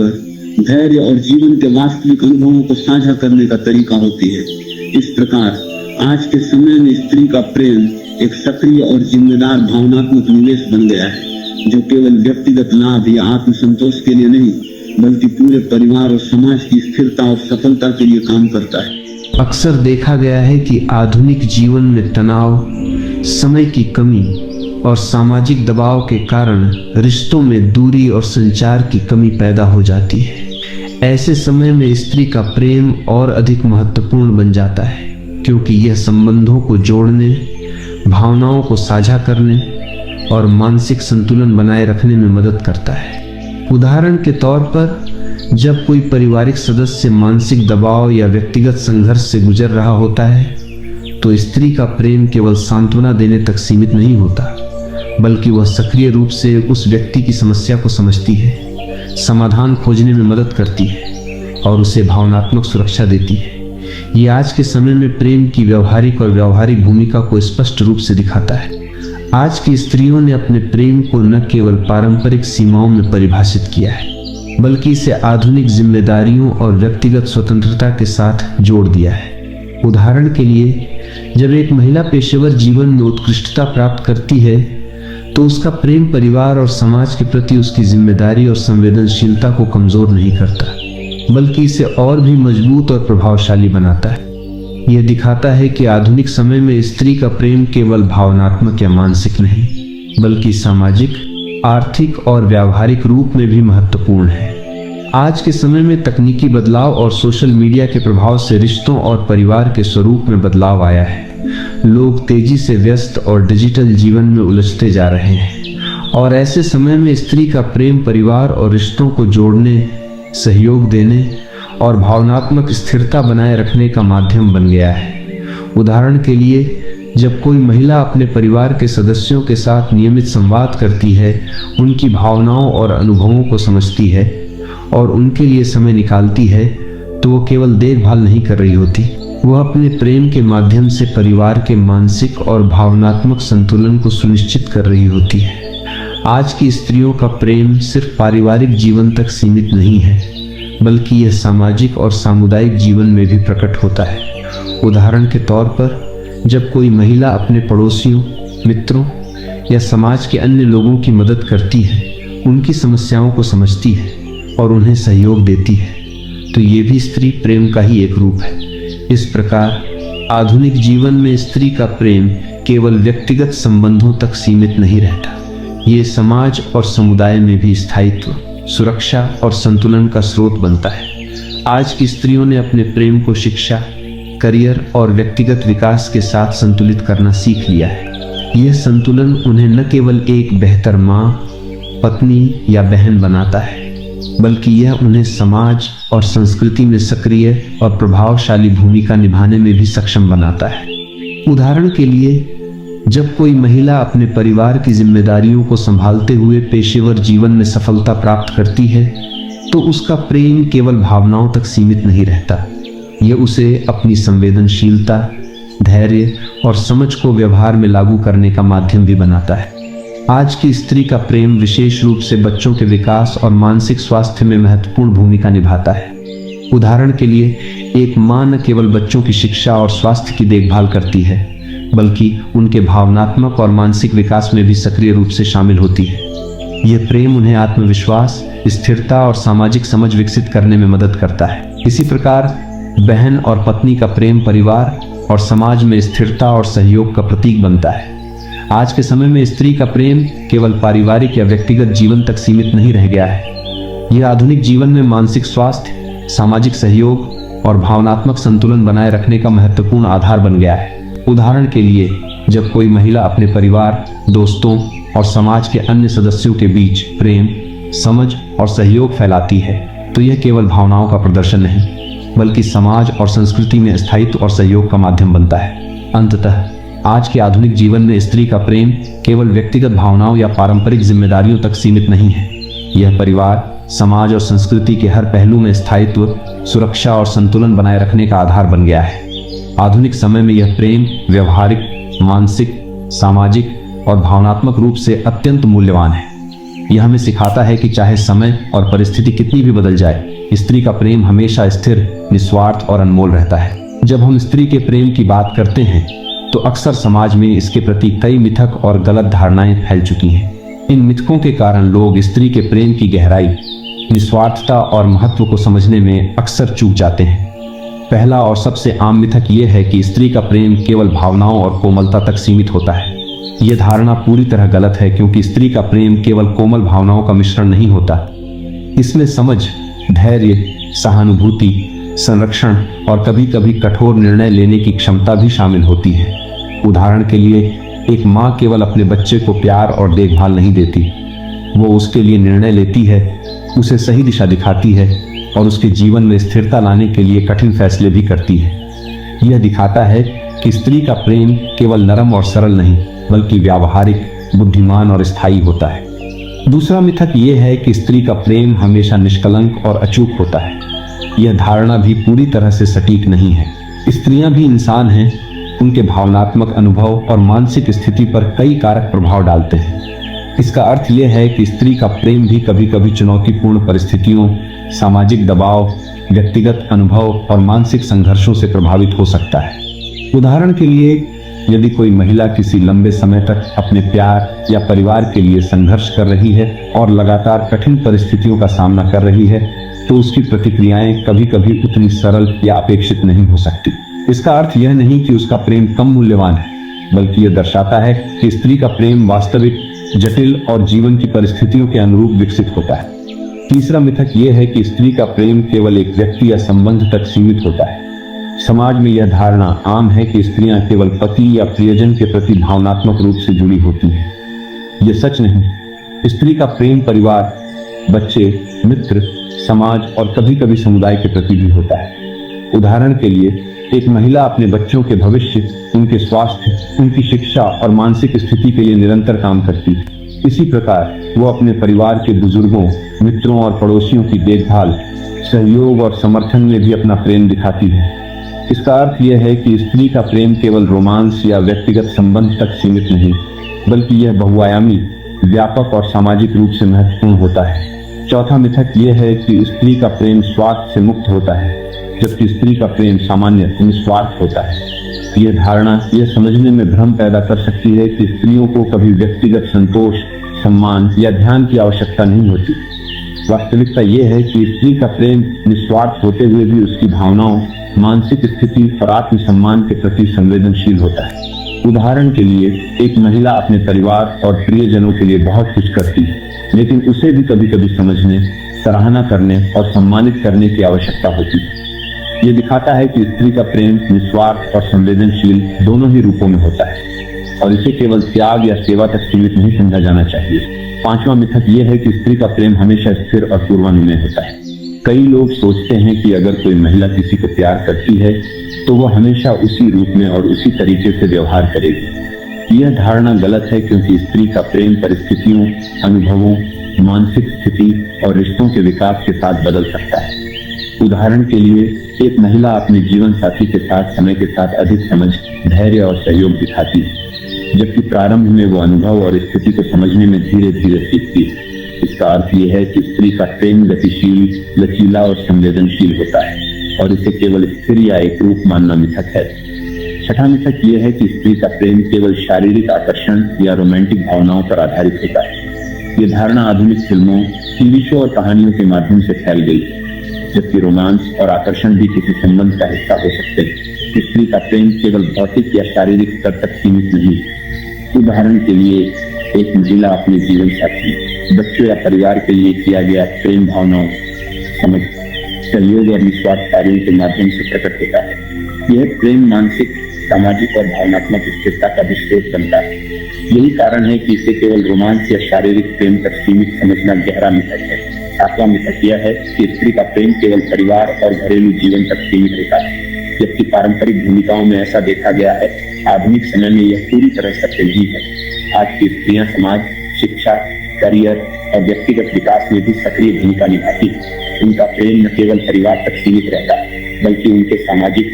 धैर्य और जीवन के वास्तविक अनुभवों को साझा करने का तरीका होती है। इस प्रकार आज के समय में स्त्री का प्रेम एक सक्रिय और जिम्मेदार भावनात्मक निवेश बन गया है, जो केवल व्यक्तिगत लाभ या आत्मसंतोष के लिए नहीं, बल्कि पूरे परिवार और समाज की स्थिरता और सफलता के लिए काम करता है। अक्सर देखा गया है कि आधुनिक जीवन में तनाव, समय की कमी और सामाजिक दबाव के कारण रिश्तों में दूरी और संचार की कमी पैदा हो जाती है। ऐसे समय में स्त्री का प्रेम और अधिक महत्वपूर्ण बन जाता है, क्योंकि यह संबंधों को जोड़ने, भावनाओं को साझा करने और मानसिक संतुलन बनाए रखने में मदद करता है। उदाहरण के तौर पर, जब कोई पारिवारिक सदस्य मानसिक दबाव या व्यक्तिगत संघर्ष से गुजर रहा होता है, तो स्त्री का प्रेम केवल सांत्वना देने तक सीमित नहीं होता, बल्कि वह सक्रिय रूप से उस व्यक्ति की समस्या को समझती है, समाधान खोजने में मदद करती है और उसे भावनात्मक सुरक्षा देती है। ये आज के समय में प्रेम की व्यवहारिक और व्यावहारिक भूमिका को स्पष्ट रूप से दिखाता है। आज की स्त्रियों ने अपने प्रेम को न केवल पारंपरिक सीमाओं में परिभाषित किया है, बल्कि इसे आधुनिक जिम्मेदारियों और व्यक्तिगत स्वतंत्रता के साथ जोड़ दिया है। उदाहरण के लिए, जब एक महिला पेशेवर जीवन में उत्कृष्टता प्राप्त करती है, तो उसका प्रेम परिवार और समाज के प्रति उसकी जिम्मेदारी और संवेदनशीलता को कमजोर नहीं करता, बल्कि इसे और भी मजबूत और प्रभावशाली बनाता है। यह दिखाता है कि आधुनिक समय में स्त्री का प्रेम केवल भावनात्मक या मानसिक नहीं, बल्कि सामाजिक, आर्थिक और व्यावहारिक रूप में भी महत्वपूर्ण है। आज के समय में तकनीकी बदलाव और सोशल मीडिया के प्रभाव से रिश्तों और परिवार के स्वरूप में बदलाव आया है। लोग तेजी से व्यस्त और डिजिटल जीवन में उलझते जा रहे हैं और ऐसे समय में स्त्री का प्रेम परिवार और रिश्तों को जोड़ने, सहयोग देने और भावनात्मक स्थिरता बनाए रखने का माध्यम बन गया है। उदाहरण के लिए, जब कोई महिला अपने परिवार के सदस्यों के साथ नियमित संवाद करती है, उनकी भावनाओं और अनुभवों को समझती है और उनके लिए समय निकालती है, तो वो केवल देखभाल नहीं कर रही होती, वह अपने प्रेम के माध्यम से परिवार के मानसिक और भावनात्मक संतुलन को सुनिश्चित कर रही होती है। आज की स्त्रियों का प्रेम सिर्फ पारिवारिक जीवन तक सीमित नहीं है, बल्कि यह सामाजिक और सामुदायिक जीवन में भी प्रकट होता है। उदाहरण के तौर पर, जब कोई महिला अपने पड़ोसियों, मित्रों या समाज के अन्य लोगों की मदद करती है, उनकी समस्याओं को समझती है और उन्हें सहयोग देती है, तो ये भी स्त्री प्रेम का ही एक रूप है। इस प्रकार आधुनिक जीवन में स्त्री का प्रेम केवल व्यक्तिगत संबंधों तक सीमित नहीं रहता, ये समाज और समुदाय में भी स्थायित्व, सुरक्षा और संतुलन का स्रोत बनता है। आज की स्त्रियों ने अपने प्रेम को शिक्षा, करियर और व्यक्तिगत विकास के साथ संतुलित करना सीख लिया है। यह संतुलन उन्हें न केवल एक बेहतर माँ, पत्नी या बहन बनाता है, बल्कि यह उन्हें समाज और संस्कृति में सक्रिय और प्रभावशाली भूमिका निभाने में भी सक्षम बनाता है। उदाहरण के लिए, जब कोई महिला अपने परिवार की जिम्मेदारियों को संभालते हुए पेशेवर जीवन में सफलता प्राप्त करती है, तो उसका प्रेम केवल भावनाओं तक सीमित नहीं रहता, यह उसे अपनी संवेदनशीलता, धैर्य और समझ को व्यवहार में लागू करने का माध्यम भी बनाता है। आज की स्त्री का प्रेम विशेष रूप से बच्चों के विकास और मानसिक स्वास्थ्य में महत्वपूर्ण भूमिका निभाता है। उदाहरण के लिए, एक माँ न केवल बच्चों की शिक्षा और स्वास्थ्य की देखभाल करती है, बल्कि उनके भावनात्मक और मानसिक विकास में भी सक्रिय रूप से शामिल होती है। यह प्रेम उन्हें आत्मविश्वास, स्थिरता और सामाजिक समझ विकसित करने में मदद करता है। इसी प्रकार बहन और पत्नी का प्रेम परिवार और समाज में स्थिरता और सहयोग का प्रतीक बनता है। आज के समय में स्त्री का प्रेम केवल पारिवारिक या व्यक्तिगत जीवन तक सीमित नहीं रह गया है, यह आधुनिक जीवन में मानसिक स्वास्थ्य, सामाजिक सहयोग और भावनात्मक संतुलन बनाए रखने का महत्वपूर्ण आधार बन गया है। उदाहरण के लिए, जब कोई महिला अपने परिवार, दोस्तों और समाज के अन्य सदस्यों के बीच प्रेम, समझ और सहयोग फैलाती है, तो यह केवल भावनाओं का प्रदर्शन नहीं, बल्कि समाज और संस्कृति में स्थायित्व और सहयोग का माध्यम बनता है। अंततः आज के आधुनिक जीवन में स्त्री का प्रेम केवल व्यक्तिगत भावनाओं या पारंपरिक जिम्मेदारियों तक सीमित नहीं है, यह परिवार, समाज और संस्कृति के हर पहलू में स्थायित्व, सुरक्षा और संतुलन बनाए रखने का आधार बन गया है। आधुनिक समय में यह प्रेम व्यवहारिक, मानसिक, सामाजिक और भावनात्मक रूप से अत्यंत मूल्यवान है। यह हमें सिखाता है कि चाहे समय और परिस्थिति कितनी भी बदल जाए, स्त्री का प्रेम हमेशा स्थिर, निस्वार्थ और अनमोल रहता है। जब हम स्त्री के प्रेम की बात करते हैं, तो अक्सर समाज में इसके प्रति कई मिथक और गलत धारणाएं फैल चुकी हैं। इन मिथकों के कारण लोग स्त्री के प्रेम की गहराई, निस्वार्थता और महत्व को समझने में अक्सर चूक जाते हैं। पहला और सबसे आम मिथक ये है कि स्त्री का प्रेम केवल भावनाओं और कोमलता तक सीमित होता है। यह धारणा पूरी तरह गलत है, क्योंकि स्त्री का प्रेम केवल कोमल भावनाओं का मिश्रण नहीं होता। इसमें समझ, धैर्य, सहानुभूति, संरक्षण और कभी कभी कठोर निर्णय लेने की क्षमता भी शामिल होती है। उदाहरण के लिए, एक माँ केवल अपने बच्चे को प्यार और देखभाल नहीं देती, वो उसके लिए निर्णय लेती है, उसे सही दिशा दिखाती है और उसके जीवन में स्थिरता लाने के लिए कठिन फैसले भी करती है। यह दिखाता है कि स्त्री का प्रेम केवल नरम और सरल नहीं, बल्कि व्यावहारिक, बुद्धिमान और स्थायी होता है। दूसरा मिथक यह है कि स्त्री का प्रेम हमेशा निष्कलंक और अचूक होता है। यह धारणा भी पूरी तरह से सटीक नहीं है। स्त्रियां भी इंसान हैं, उनके भावनात्मक अनुभव और मानसिक स्थिति पर कई कारक प्रभाव डालते हैं। इसका अर्थ यह है कि स्त्री का प्रेम भी कभी कभी चुनौतीपूर्ण परिस्थितियों, सामाजिक दबाव, व्यक्तिगत अनुभव और मानसिक संघर्षों से प्रभावित हो सकता है। उदाहरण के लिए, यदि कोई महिला किसी लंबे समय तक अपने प्यार या परिवार के लिए संघर्ष कर रही है और लगातार कठिन परिस्थितियों का सामना कर रही है, तो उसकी प्रतिक्रियाएं कभी कभी उतनी सरल या अपेक्षित नहीं हो सकती। इसका अर्थ यह नहीं कि उसका प्रेम कम मूल्यवान है, बल्कि यह दर्शाता है कि स्त्री का प्रेम वास्तविक, जटिल और जीवन की परिस्थितियों के अनुरूप विकसित होता है। तीसरा मिथक यह है कि स्त्री का प्रेम केवल एक व्यक्ति या संबंध तक सीमित होता है। समाज में यह धारणा आम है कि स्त्रियां केवल पति या प्रियजन के प्रति भावनात्मक रूप से जुड़ी होती हैं। यह सच नहीं। स्त्री का प्रेम परिवार, बच्चे, मित्र, समाज और कभी कभी समुदाय के प्रति भी होता है। उदाहरण के लिए, एक महिला अपने बच्चों के भविष्य, उनके स्वास्थ्य, उनकी शिक्षा और मानसिक स्थिति के लिए निरंतर काम करती है। इसी प्रकार वो अपने परिवार के बुजुर्गों, मित्रों और पड़ोसियों की देखभाल, सहयोग और समर्थन में भी अपना प्रेम दिखाती है। इसका अर्थ यह है कि स्त्री का प्रेम केवल रोमांस या व्यक्तिगत संबंध तक सीमित नहीं, बल्कि यह बहुआयामी, व्यापक और सामाजिक रूप से महत्वपूर्ण होता है। चौथा मिथक यह है कि स्त्री का प्रेम स्वार्थ से मुक्त होता है, जबकि स्त्री का प्रेम सामान्य निस्वार्थ होता है। यह धारणा यह समझने में भ्रम पैदा कर सकती है कि स्त्रियों को कभी व्यक्तिगत संतोष, सम्मान या ध्यान की आवश्यकता नहीं होती। वास्तविकता यह है कि स्त्री का प्रेम निस्वार्थ होते हुए भी उसकी भावनाओं, मानसिक स्थिति और आत्मसम्मान के प्रति संवेदनशील होता है। उदाहरण के लिए, एक महिला अपने परिवार और प्रियजनों के लिए बहुत कुछ करती है, लेकिन उसे भी कभी कभी समझने, सराहना करने और सम्मानित करने की आवश्यकता होती है। ये दिखाता है कि स्त्री का प्रेम निस्वार्थ और संवेदनशील दोनों ही रूपों में होता है और इसे केवल त्याग या सेवा तक सीमित नहीं समझा जाना चाहिए। पांचवा मिथक यह है कि स्त्री का प्रेम हमेशा स्थिर और पूर्वानुमेय होता है। कई लोग सोचते हैं कि अगर कोई महिला किसी को प्यार करती है तो वह हमेशा उसी रूप में और उसी तरीके से व्यवहार करेगी। यह धारणा गलत है, क्योंकि स्त्री का प्रेम परिस्थितियों, अनुभवों, मानसिक स्थिति और रिश्तों के विकास के साथ बदल सकता है। उदाहरण के लिए, एक महिला अपने जीवन साथी के साथ समय के साथ अधिक समझ, धैर्य और सहयोग दिखाती है, जबकि प्रारंभ में वो अनुभव और स्थिति को समझने में धीरे धीरे सीखती है। इसका अर्थ यह है कि स्त्री का प्रेम गतिशील, लचीला और संवेदनशील होता है और इसे केवल स्थिर या एक रूप मानना मिथक है। छठा मिथक यह है कि स्त्री का प्रेम केवल शारीरिक आकर्षण या रोमांटिक भावनाओं पर आधारित होता है। यह धारणा आधुनिक फिल्मों, टीवी शो और कहानियों के माध्यम से फैल गई है, जबकि रोमांस और आकर्षण भी किसी संबंध का हिस्सा हो सकते हैं। स्त्री का प्रेम केवल भौतिक या शारीरिक स्तर तक सीमित नहीं है। उदाहरण के लिए, एक महिला अपने जीवन साथी, बच्चों या परिवार के लिए किया गया प्रेम भावनाओं, समझ, सहयोग और निस्वार्थ कार्यों के माध्यम से प्रकट होता है। यह प्रेम मानसिक, सामाजिक और भावनात्मक स्थिरता का भी स्रोत बनता है। यही कारण है कि इसे केवल रोमांस या शारीरिक प्रेम तक सीमित समझना गहरा मिथक है। सातवां मिथक यह है कि स्त्री का प्रेम केवल परिवार और घरेलू जीवन तक सीमित रहता है, जबकि पारंपरिक भूमिकाओं में ऐसा देखा गया है। आधुनिक समय में यह पूरी तरह सत्य नहीं है। आज की स्त्रियां समाज, शिक्षा, करियर और व्यक्तिगत विकास में भी सक्रिय भूमिका निभाती हैं। उनका प्रेम न केवल परिवार तक सीमित रहता है, बल्कि उनके सामाजिक,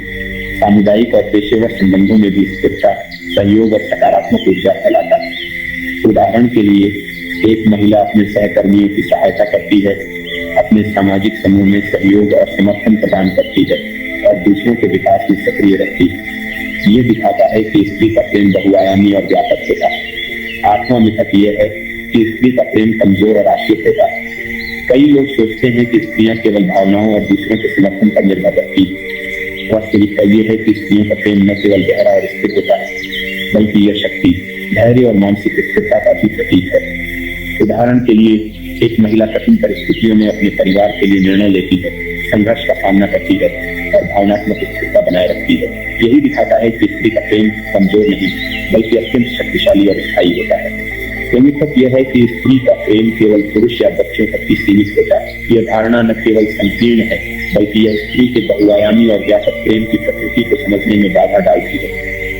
सामुदायिक और पेशेवर संबंधों में भी स्थिरता, सहयोग और सकारात्मक ऊर्जा फैलाता है। उदाहरण के लिए, एक महिला अपने सहकर्मियों की सहायता करती है, अपने सामाजिक समूह में सहयोग और समर्थन प्रदान करती है और दूसरों के विकास में सक्रिय रहती है। ये दिखाता है कि स्त्री का प्रेम बहुआयामी और व्यापक होता है। आठवां मिथक यह है कि स्त्री का प्रेम कमजोर और आश्रित होता है। कई लोग सोचते हैं कि स्त्रियां केवल भावनाओं और दूसरों के समर्थन पर निर्भर करती हैं। वास्तविकता यह है कि स्त्रियों का प्रेम न केवल गहरा और स्थिर होता है, बल्कि यह शक्ति, धैर्य और मानसिक स्थिरता का भी प्रतीक है। उदाहरण के लिए, एक महिला कठिन परिस्थितियों में अपने परिवार के लिए निर्णय लेती है, संघर्ष का सामना करती है और भावनात्मक स्थिरता बनाए रखती है। यही दिखाता है कि स्त्री का प्रेम कमजोर नहीं, बल्कि अत्यंत शक्तिशाली और स्थायी होता है। मिथक यह है कि स्त्री का प्रेम केवल पुरुष या बच्चों तक ही सीमित होता है। यह धारणा न केवल संकीर्ण है, बल्कि यह स्त्री के बहुआयामी और व्यापक प्रेम की प्रकृति को समझने में बाधा डालती है।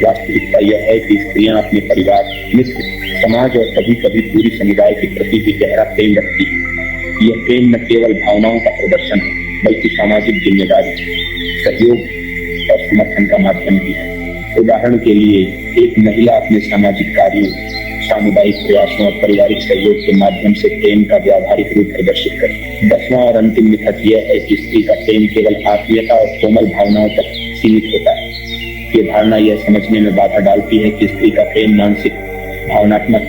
वास्तविकता यह है कि स्त्रियां अपने परिवार, मित्र, समाज और कभी कभी पूरी समुदाय के प्रति भी गहरा प्रेम रखती है। यह प्रेम न केवल भावनाओं का प्रदर्शन है, बल्कि सामाजिक जिम्मेदारी, सहयोग और समर्थन का माध्यम भी है। उदाहरण के लिए, एक महिला अपने सामाजिक कार्यों, सामुदायिक प्रयासों और पारिवारिक सहयोग के माध्यम से प्रेम का व्यावहारिक रूप प्रदर्शित करे। 10वां और अंतिम मिथक यह है कि स्त्री का प्रेम केवल आत्मीयता और कोमल भावनाओं तक सीमित होता है। ये धारणा यह समझने में बाधा डालती है कि स्त्री का प्रेम मानसिक, भावनात्मक,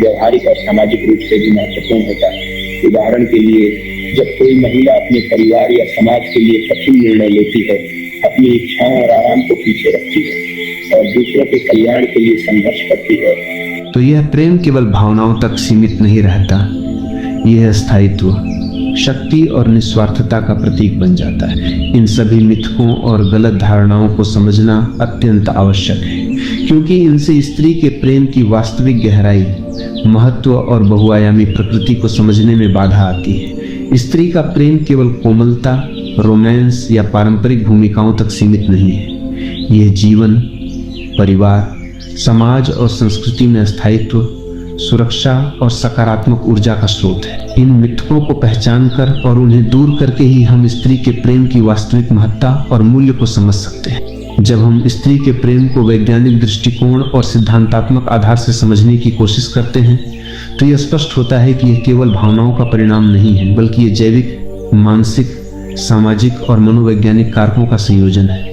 व्यवहारिक और सामाजिक रूप से भी महत्वपूर्ण होता है। उदाहरण के लिए, जब कोई महिला अपने परिवार या समाज के लिए कठिन निर्णय लेती है, अपनी इच्छाओं और आराम को पीछे रखती है और दूसरों के कल्याण के लिए संघर्ष करती है, तो यह प्रेम केवल भावनाओं तक सीमित नहीं रहता, यह स्थायित्व, शक्ति और निस्वार्थता का प्रतीक बन जाता है। इन सभी मिथकों और गलत धारणाओं को समझना अत्यंत आवश्यक है, क्योंकि इनसे स्त्री के प्रेम की वास्तविक गहराई, महत्व और बहुआयामी प्रकृति को समझने में बाधा आती है। स्त्री का प्रेम केवल कोमलता, रोमांस या पारंपरिक भूमिकाओं तक सीमित नहीं है। यह जीवन, परिवार, समाज और संस्कृति में स्थायित्व, सुरक्षा और सकारात्मक ऊर्जा का स्रोत है। इन मिथकों को पहचान कर और उन्हें दूर करके ही हम स्त्री के प्रेम की वास्तविक महत्ता और मूल्य को समझ सकते हैं। जब हम स्त्री के प्रेम को वैज्ञानिक दृष्टिकोण और सिद्धांतात्मक आधार से समझने की कोशिश करते हैं, तो यह स्पष्ट होता है कि यह केवल भावनाओं का परिणाम नहीं है, बल्कि यह जैविक, मानसिक, सामाजिक और मनोवैज्ञानिक कारकों का संयोजन है।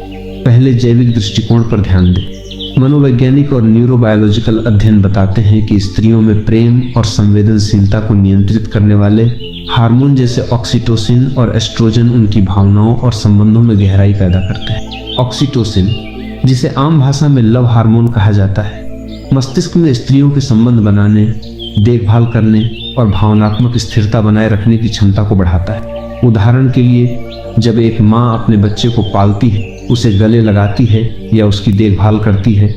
पहले जैविक दृष्टिकोण पर ध्यान दें। मनोवैज्ञानिक और न्यूरोबायोलॉजिकल अध्ययन बताते हैं कि स्त्रियों में प्रेम और संवेदनशीलता को नियंत्रित करने वाले हार्मोन जैसे ऑक्सीटोसिन और एस्ट्रोजन उनकी भावनाओं और संबंधों में गहराई पैदा करते हैं। ऑक्सीटोसिन, जिसे आम भाषा में लव हार्मोन कहा जाता है, मस्तिष्क में स्त्रियों के संबंध बनाने, देखभाल करने और भावनात्मक स्थिरता बनाए रखने की क्षमता को बढ़ाता है। उदाहरण के लिए, जब एक माँ अपने बच्चे को पालती है, उसे गले लगाती है या उसकी देखभाल करती है,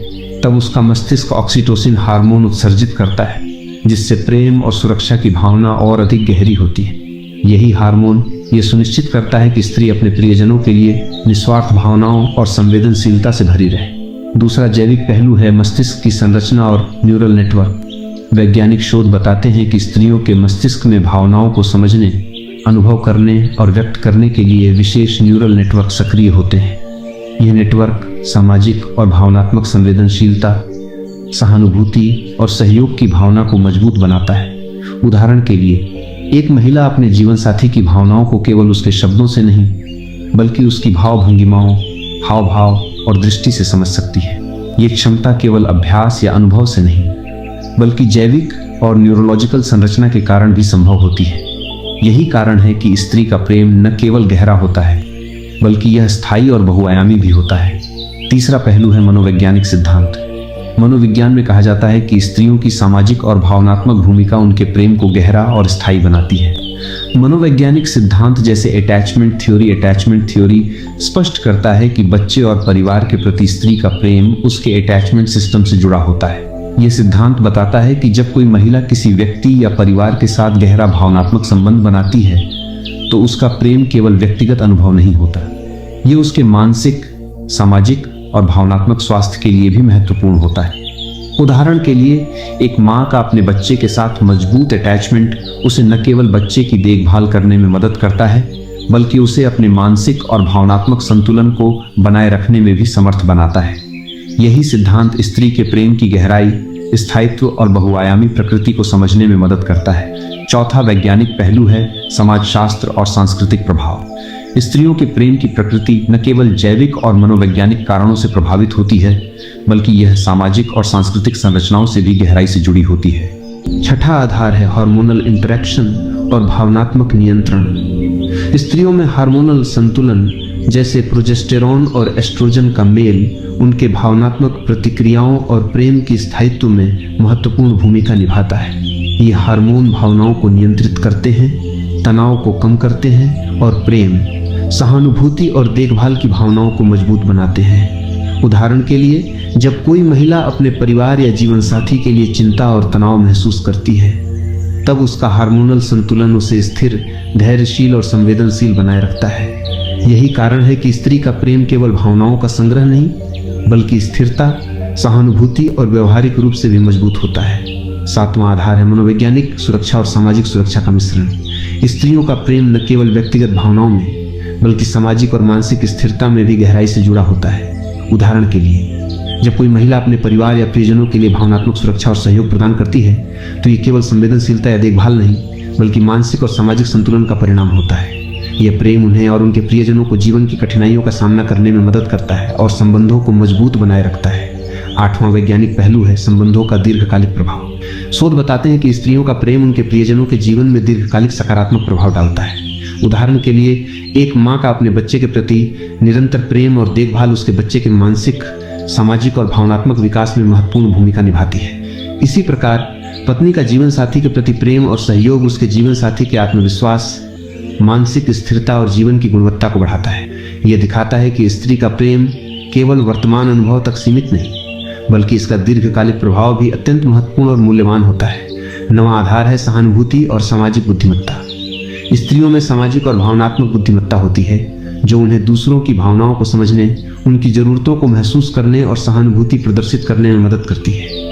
तब उसका मस्तिष्क ऑक्सीटोसिन हार्मोन उत्सर्जित करता है, जिससे प्रेम और सुरक्षा की भावना और अधिक गहरी होती है। यही हार्मोन ये सुनिश्चित करता है कि स्त्री अपने प्रियजनों के लिए निस्वार्थ भावनाओं और संवेदनशीलता से भरी रहे। दूसरा जैविक पहलू है मस्तिष्क की संरचना और न्यूरल नेटवर्क। वैज्ञानिक शोध बताते हैं कि स्त्रियों के मस्तिष्क में भावनाओं को समझने, अनुभव करने और व्यक्त करने के लिए विशेष न्यूरल नेटवर्क सक्रिय होते हैं। यह नेटवर्क सामाजिक और भावनात्मक संवेदनशीलता, सहानुभूति और सहयोग की भावना को मजबूत बनाता है। उदाहरण के लिए, एक महिला अपने जीवन साथी की भावनाओं को केवल उसके शब्दों से नहीं, बल्कि उसकी भाव भंगिमाओं, हाव भाव और दृष्टि से समझ सकती है। ये क्षमता केवल अभ्यास या अनुभव से नहीं, बल्कि जैविक और न्यूरोलॉजिकल संरचना के कारण भी संभव होती है। यही कारण है कि स्त्री का प्रेम न केवल गहरा होता है, बल्कि यह स्थायी और बहुआयामी भी होता है। तीसरा पहलू है मनोवैज्ञानिक सिद्धांत। मनोविज्ञान में कहा जाता है कि स्त्रियों की सामाजिक और भावनात्मक भूमिका उनके प्रेम को गहरा और स्थायी बनाती है। मनोवैज्ञानिक सिद्धांत जैसे अटैचमेंट थ्योरी स्पष्ट करता है कि बच्चे और परिवार के प्रति स्त्री का प्रेम उसके अटैचमेंट सिस्टम से जुड़ा होता है। यह सिद्धांत बताता है कि जब कोई महिला किसी व्यक्ति या परिवार के साथ गहरा भावनात्मक संबंध बनाती है, तो उसका प्रेम केवल व्यक्तिगत अनुभव नहीं होता, ये उसके मानसिक, सामाजिक और भावनात्मक स्वास्थ्य के लिए भी महत्वपूर्ण होता है। उदाहरण के लिए, एक माँ का अपने बच्चे के साथ मजबूत अटैचमेंट उसे न केवल बच्चे की देखभाल करने में मदद करता है, बल्कि उसे अपने मानसिक और भावनात्मक संतुलन को बनाए रखने में भी समर्थ बनाता है। यही सिद्धांत स्त्री के प्रेम की गहराई, स्थायित्व और बहुआयामी प्रकृति को समझने में मदद करता है। चौथा वैज्ञानिक पहलू है समाजशास्त्र और सांस्कृतिक प्रभाव। स्त्रियों के प्रेम की प्रकृति न केवल जैविक और मनोवैज्ञानिक कारणों से प्रभावित होती है, बल्कि यह सामाजिक और सांस्कृतिक संरचनाओं से भी गहराई से जुड़ी होती है। छठा आधार है हार्मोनल इंटरेक्शन और भावनात्मक नियंत्रण। स्त्रियों में हार्मोनल संतुलन जैसे प्रोजेस्टेरॉन और एस्ट्रोजन का मेल उनके भावनात्मक प्रतिक्रियाओं और प्रेम की स्थायित्व में महत्वपूर्ण भूमिका निभाता है। ये हार्मोन भावनाओं को नियंत्रित करते हैं, तनाव को कम करते हैं और प्रेम, सहानुभूति और देखभाल की भावनाओं को मजबूत बनाते हैं। उदाहरण के लिए, जब कोई महिला अपने परिवार या जीवन साथी के लिए चिंता और तनाव महसूस करती है, तब उसका हार्मोनल संतुलन उसे स्थिर, धैर्यशील और संवेदनशील बनाए रखता है। यही कारण है कि स्त्री का प्रेम केवल भावनाओं का संग्रह नहीं, बल्कि स्थिरता, सहानुभूति और व्यवहारिक रूप से भी मजबूत होता है। सातवां आधार है मनोवैज्ञानिक सुरक्षा और सामाजिक सुरक्षा का मिश्रण। स्त्रियों का प्रेम न केवल व्यक्तिगत भावनाओं में, बल्कि सामाजिक और मानसिक स्थिरता में भी गहराई से जुड़ा होता है। उदाहरण के लिए, जब कोई महिला अपने परिवार या प्रियजनों के लिए भावनात्मक सुरक्षा और सहयोग प्रदान करती है, तो ये केवल संवेदनशीलता या देखभाल नहीं, बल्कि मानसिक और सामाजिक संतुलन का परिणाम होता है। यह प्रेम उन्हें और उनके प्रियजनों को जीवन की कठिनाइयों का सामना करने में मदद करता है और संबंधों को मजबूत बनाए रखता है। आठवां वैज्ञानिक पहलू है संबंधों का दीर्घकालिक प्रभाव। शोध बताते हैं कि स्त्रियों का प्रेम उनके प्रियजनों के जीवन में दीर्घकालिक सकारात्मक प्रभाव डालता है। उदाहरण के लिए, एक माँ का अपने बच्चे के प्रति निरंतर प्रेम और देखभाल उसके बच्चे के मानसिक, सामाजिक और भावनात्मक विकास में महत्वपूर्ण भूमिका निभाती है। इसी प्रकार, पत्नी का जीवन साथी के प्रति प्रेम और सहयोग उसके जीवन साथी के आत्मविश्वास, मानसिक स्थिरता और जीवन की गुणवत्ता को बढ़ाता है। यह दिखाता है कि स्त्री का प्रेम केवल वर्तमान अनुभव तक सीमित नहीं, बल्कि इसका दीर्घकालिक प्रभाव भी अत्यंत महत्वपूर्ण और मूल्यवान होता है। नवा आधार है सहानुभूति और सामाजिक बुद्धिमत्ता। स्त्रियों में सामाजिक और भावनात्मक बुद्धिमत्ता होती है, जो उन्हें दूसरों की भावनाओं को समझने, उनकी जरूरतों को महसूस करने और सहानुभूति प्रदर्शित करने में मदद करती है।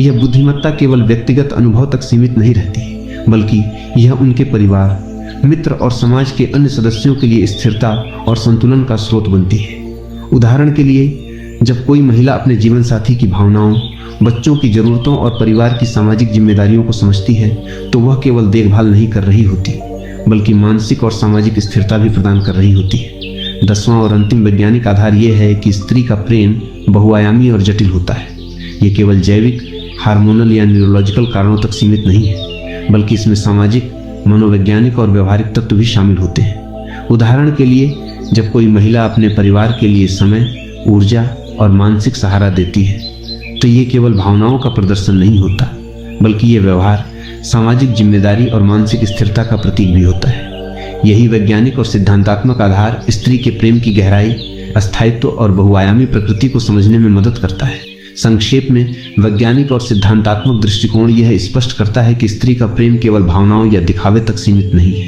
यह बुद्धिमत्ता केवल व्यक्तिगत अनुभव तक सीमित नहीं रहती, बल्कि यह उनके परिवार, मित्र और समाज के अन्य सदस्यों के लिए स्थिरता और संतुलन का स्रोत बनती है। उदाहरण के लिए, जब कोई महिला अपने जीवन साथी की भावनाओं, बच्चों की जरूरतों और परिवार की सामाजिक जिम्मेदारियों को समझती है, तो वह केवल देखभाल नहीं कर रही होती, बल्कि मानसिक और सामाजिक स्थिरता भी प्रदान कर रही होती है। 10वां और अंतिम वैज्ञानिक आधार यह है कि स्त्री का प्रेम बहुआयामी और जटिल होता है। यह केवल जैविक, हार्मोनल या न्यूरोलॉजिकल कारणों तक सीमित नहीं है, बल्कि इसमें सामाजिक, मनोवैज्ञानिक और व्यवहारिक तत्व भी शामिल होते हैं। उदाहरण के लिए, जब कोई महिला अपने परिवार के लिए समय, ऊर्जा और मानसिक सहारा देती है, तो ये केवल भावनाओं का प्रदर्शन नहीं होता, बल्कि ये व्यवहार, सामाजिक जिम्मेदारी और मानसिक स्थिरता का प्रतीक भी होता है। यही वैज्ञानिक और सिद्धांतात्मक आधार स्त्री के प्रेम की गहराई, अस्थायित्व और बहुआयामी प्रकृति को समझने में मदद करता है। संक्षेप में, वैज्ञानिक और सिद्धांतात्मक दृष्टिकोण यह स्पष्ट करता है कि स्त्री का प्रेम केवल भावनाओं या दिखावे तक सीमित नहीं है।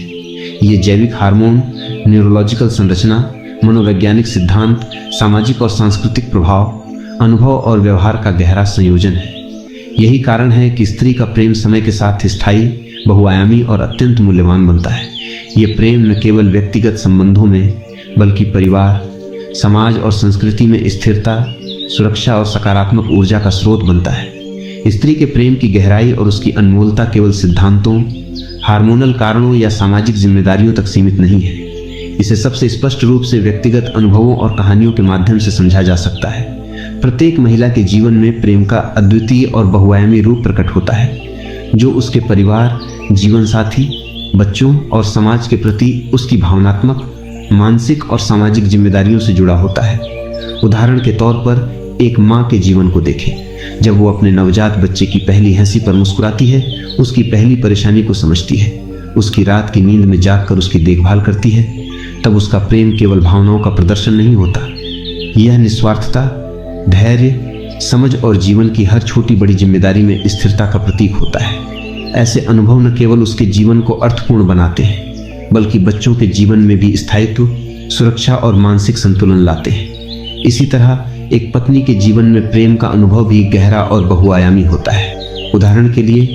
ये जैविक हार्मोन, न्यूरोलॉजिकल संरचना, मनोवैज्ञानिक सिद्धांत, सामाजिक और सांस्कृतिक प्रभाव, अनुभव और व्यवहार का गहरा संयोजन है। यही कारण है कि स्त्री का प्रेम समय के साथ स्थायी, बहुआयामी और अत्यंत मूल्यवान बनता है। ये प्रेम न केवल व्यक्तिगत संबंधों में, बल्कि परिवार, समाज और संस्कृति में स्थिरता, सुरक्षा और सकारात्मक ऊर्जा का स्रोत बनता है। स्त्री के प्रेम की गहराई और उसकी अनमोलता केवल सिद्धांतों, हार्मोनल कारणों या सामाजिक जिम्मेदारियों तक सीमित नहीं है। इसे सबसे स्पष्ट रूप से व्यक्तिगत अनुभवों और कहानियों के माध्यम से समझा जा सकता है। प्रत्येक महिला के जीवन में प्रेम का अद्वितीय और बहुआयामी रूप प्रकट होता है, जो उसके परिवार, जीवन साथी, बच्चों और समाज के प्रति उसकी भावनात्मक, मानसिक और सामाजिक जिम्मेदारियों से जुड़ा होता है। उदाहरण के तौर पर, एक माँ के जीवन को देखें। जब वो अपने नवजात बच्चे की पहली हंसी पर मुस्कुराती है, उसकी पहली परेशानी को समझती है, उसकी रात की नींद में जागकर उसकी देखभाल करती है, तब उसका प्रेम केवल भावनाओं का प्रदर्शन नहीं होता। यह निस्वार्थता, धैर्य, समझ और जीवन की हर छोटी बड़ी जिम्मेदारी में स्थिरता का प्रतीक होता है। ऐसे अनुभव न केवल उसके जीवन को अर्थपूर्ण बनाते हैं, बल्कि बच्चों के जीवन में भी स्थायित्व, सुरक्षा और मानसिक संतुलन लाते हैं। इसी तरह एक पत्नी के जीवन में प्रेम का अनुभव भी गहरा और बहुआयामी होता है। उदाहरण के लिए,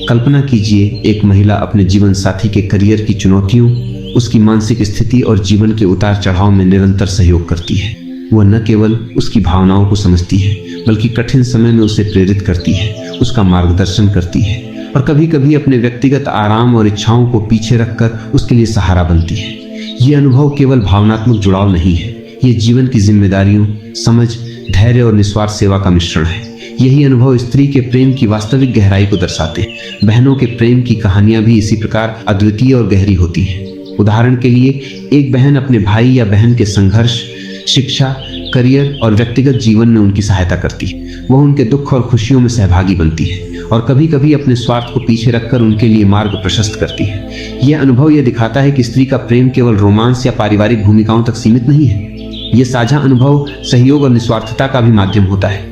कल्पना कीजिए, एक महिला अपने जीवन साथी के करियर की चुनौतियों, उसकी मानसिक स्थिति और जीवन के उतार चढ़ाव में निरंतर सहयोग करती है। वह न केवल उसकी भावनाओं को समझती है, बल्कि कठिन समय में उसे प्रेरित करती है, उसका मार्गदर्शन करती है और कभी कभी अपने व्यक्तिगत आराम और इच्छाओं को पीछे रखकर उसके लिए सहारा बनती है। ये अनुभव केवल भावनात्मक जुड़ाव नहीं है, ये जीवन की जिम्मेदारियों, समझ, धैर्य और निस्वार्थ सेवा का मिश्रण है। यही अनुभव स्त्री के प्रेम की वास्तविक गहराई को दर्शाते हैं। बहनों के प्रेम की कहानियां भी इसी प्रकार अद्वितीय और गहरी होती हैं। उदाहरण के लिए, एक बहन अपने भाई या बहन के संघर्ष, शिक्षा, करियर और व्यक्तिगत जीवन में उनकी सहायता करती है। वह उनके दुख और खुशियों में सहभागी बनती है और कभी कभी अपने स्वार्थ को पीछे रखकर उनके लिए मार्ग प्रशस्त करती है। यह अनुभव यह दिखाता है कि स्त्री का प्रेम केवल रोमांस या पारिवारिक भूमिकाओं तक सीमित नहीं है। यह साझा अनुभव सहयोग और निस्वार्थता का भी माध्यम होता है।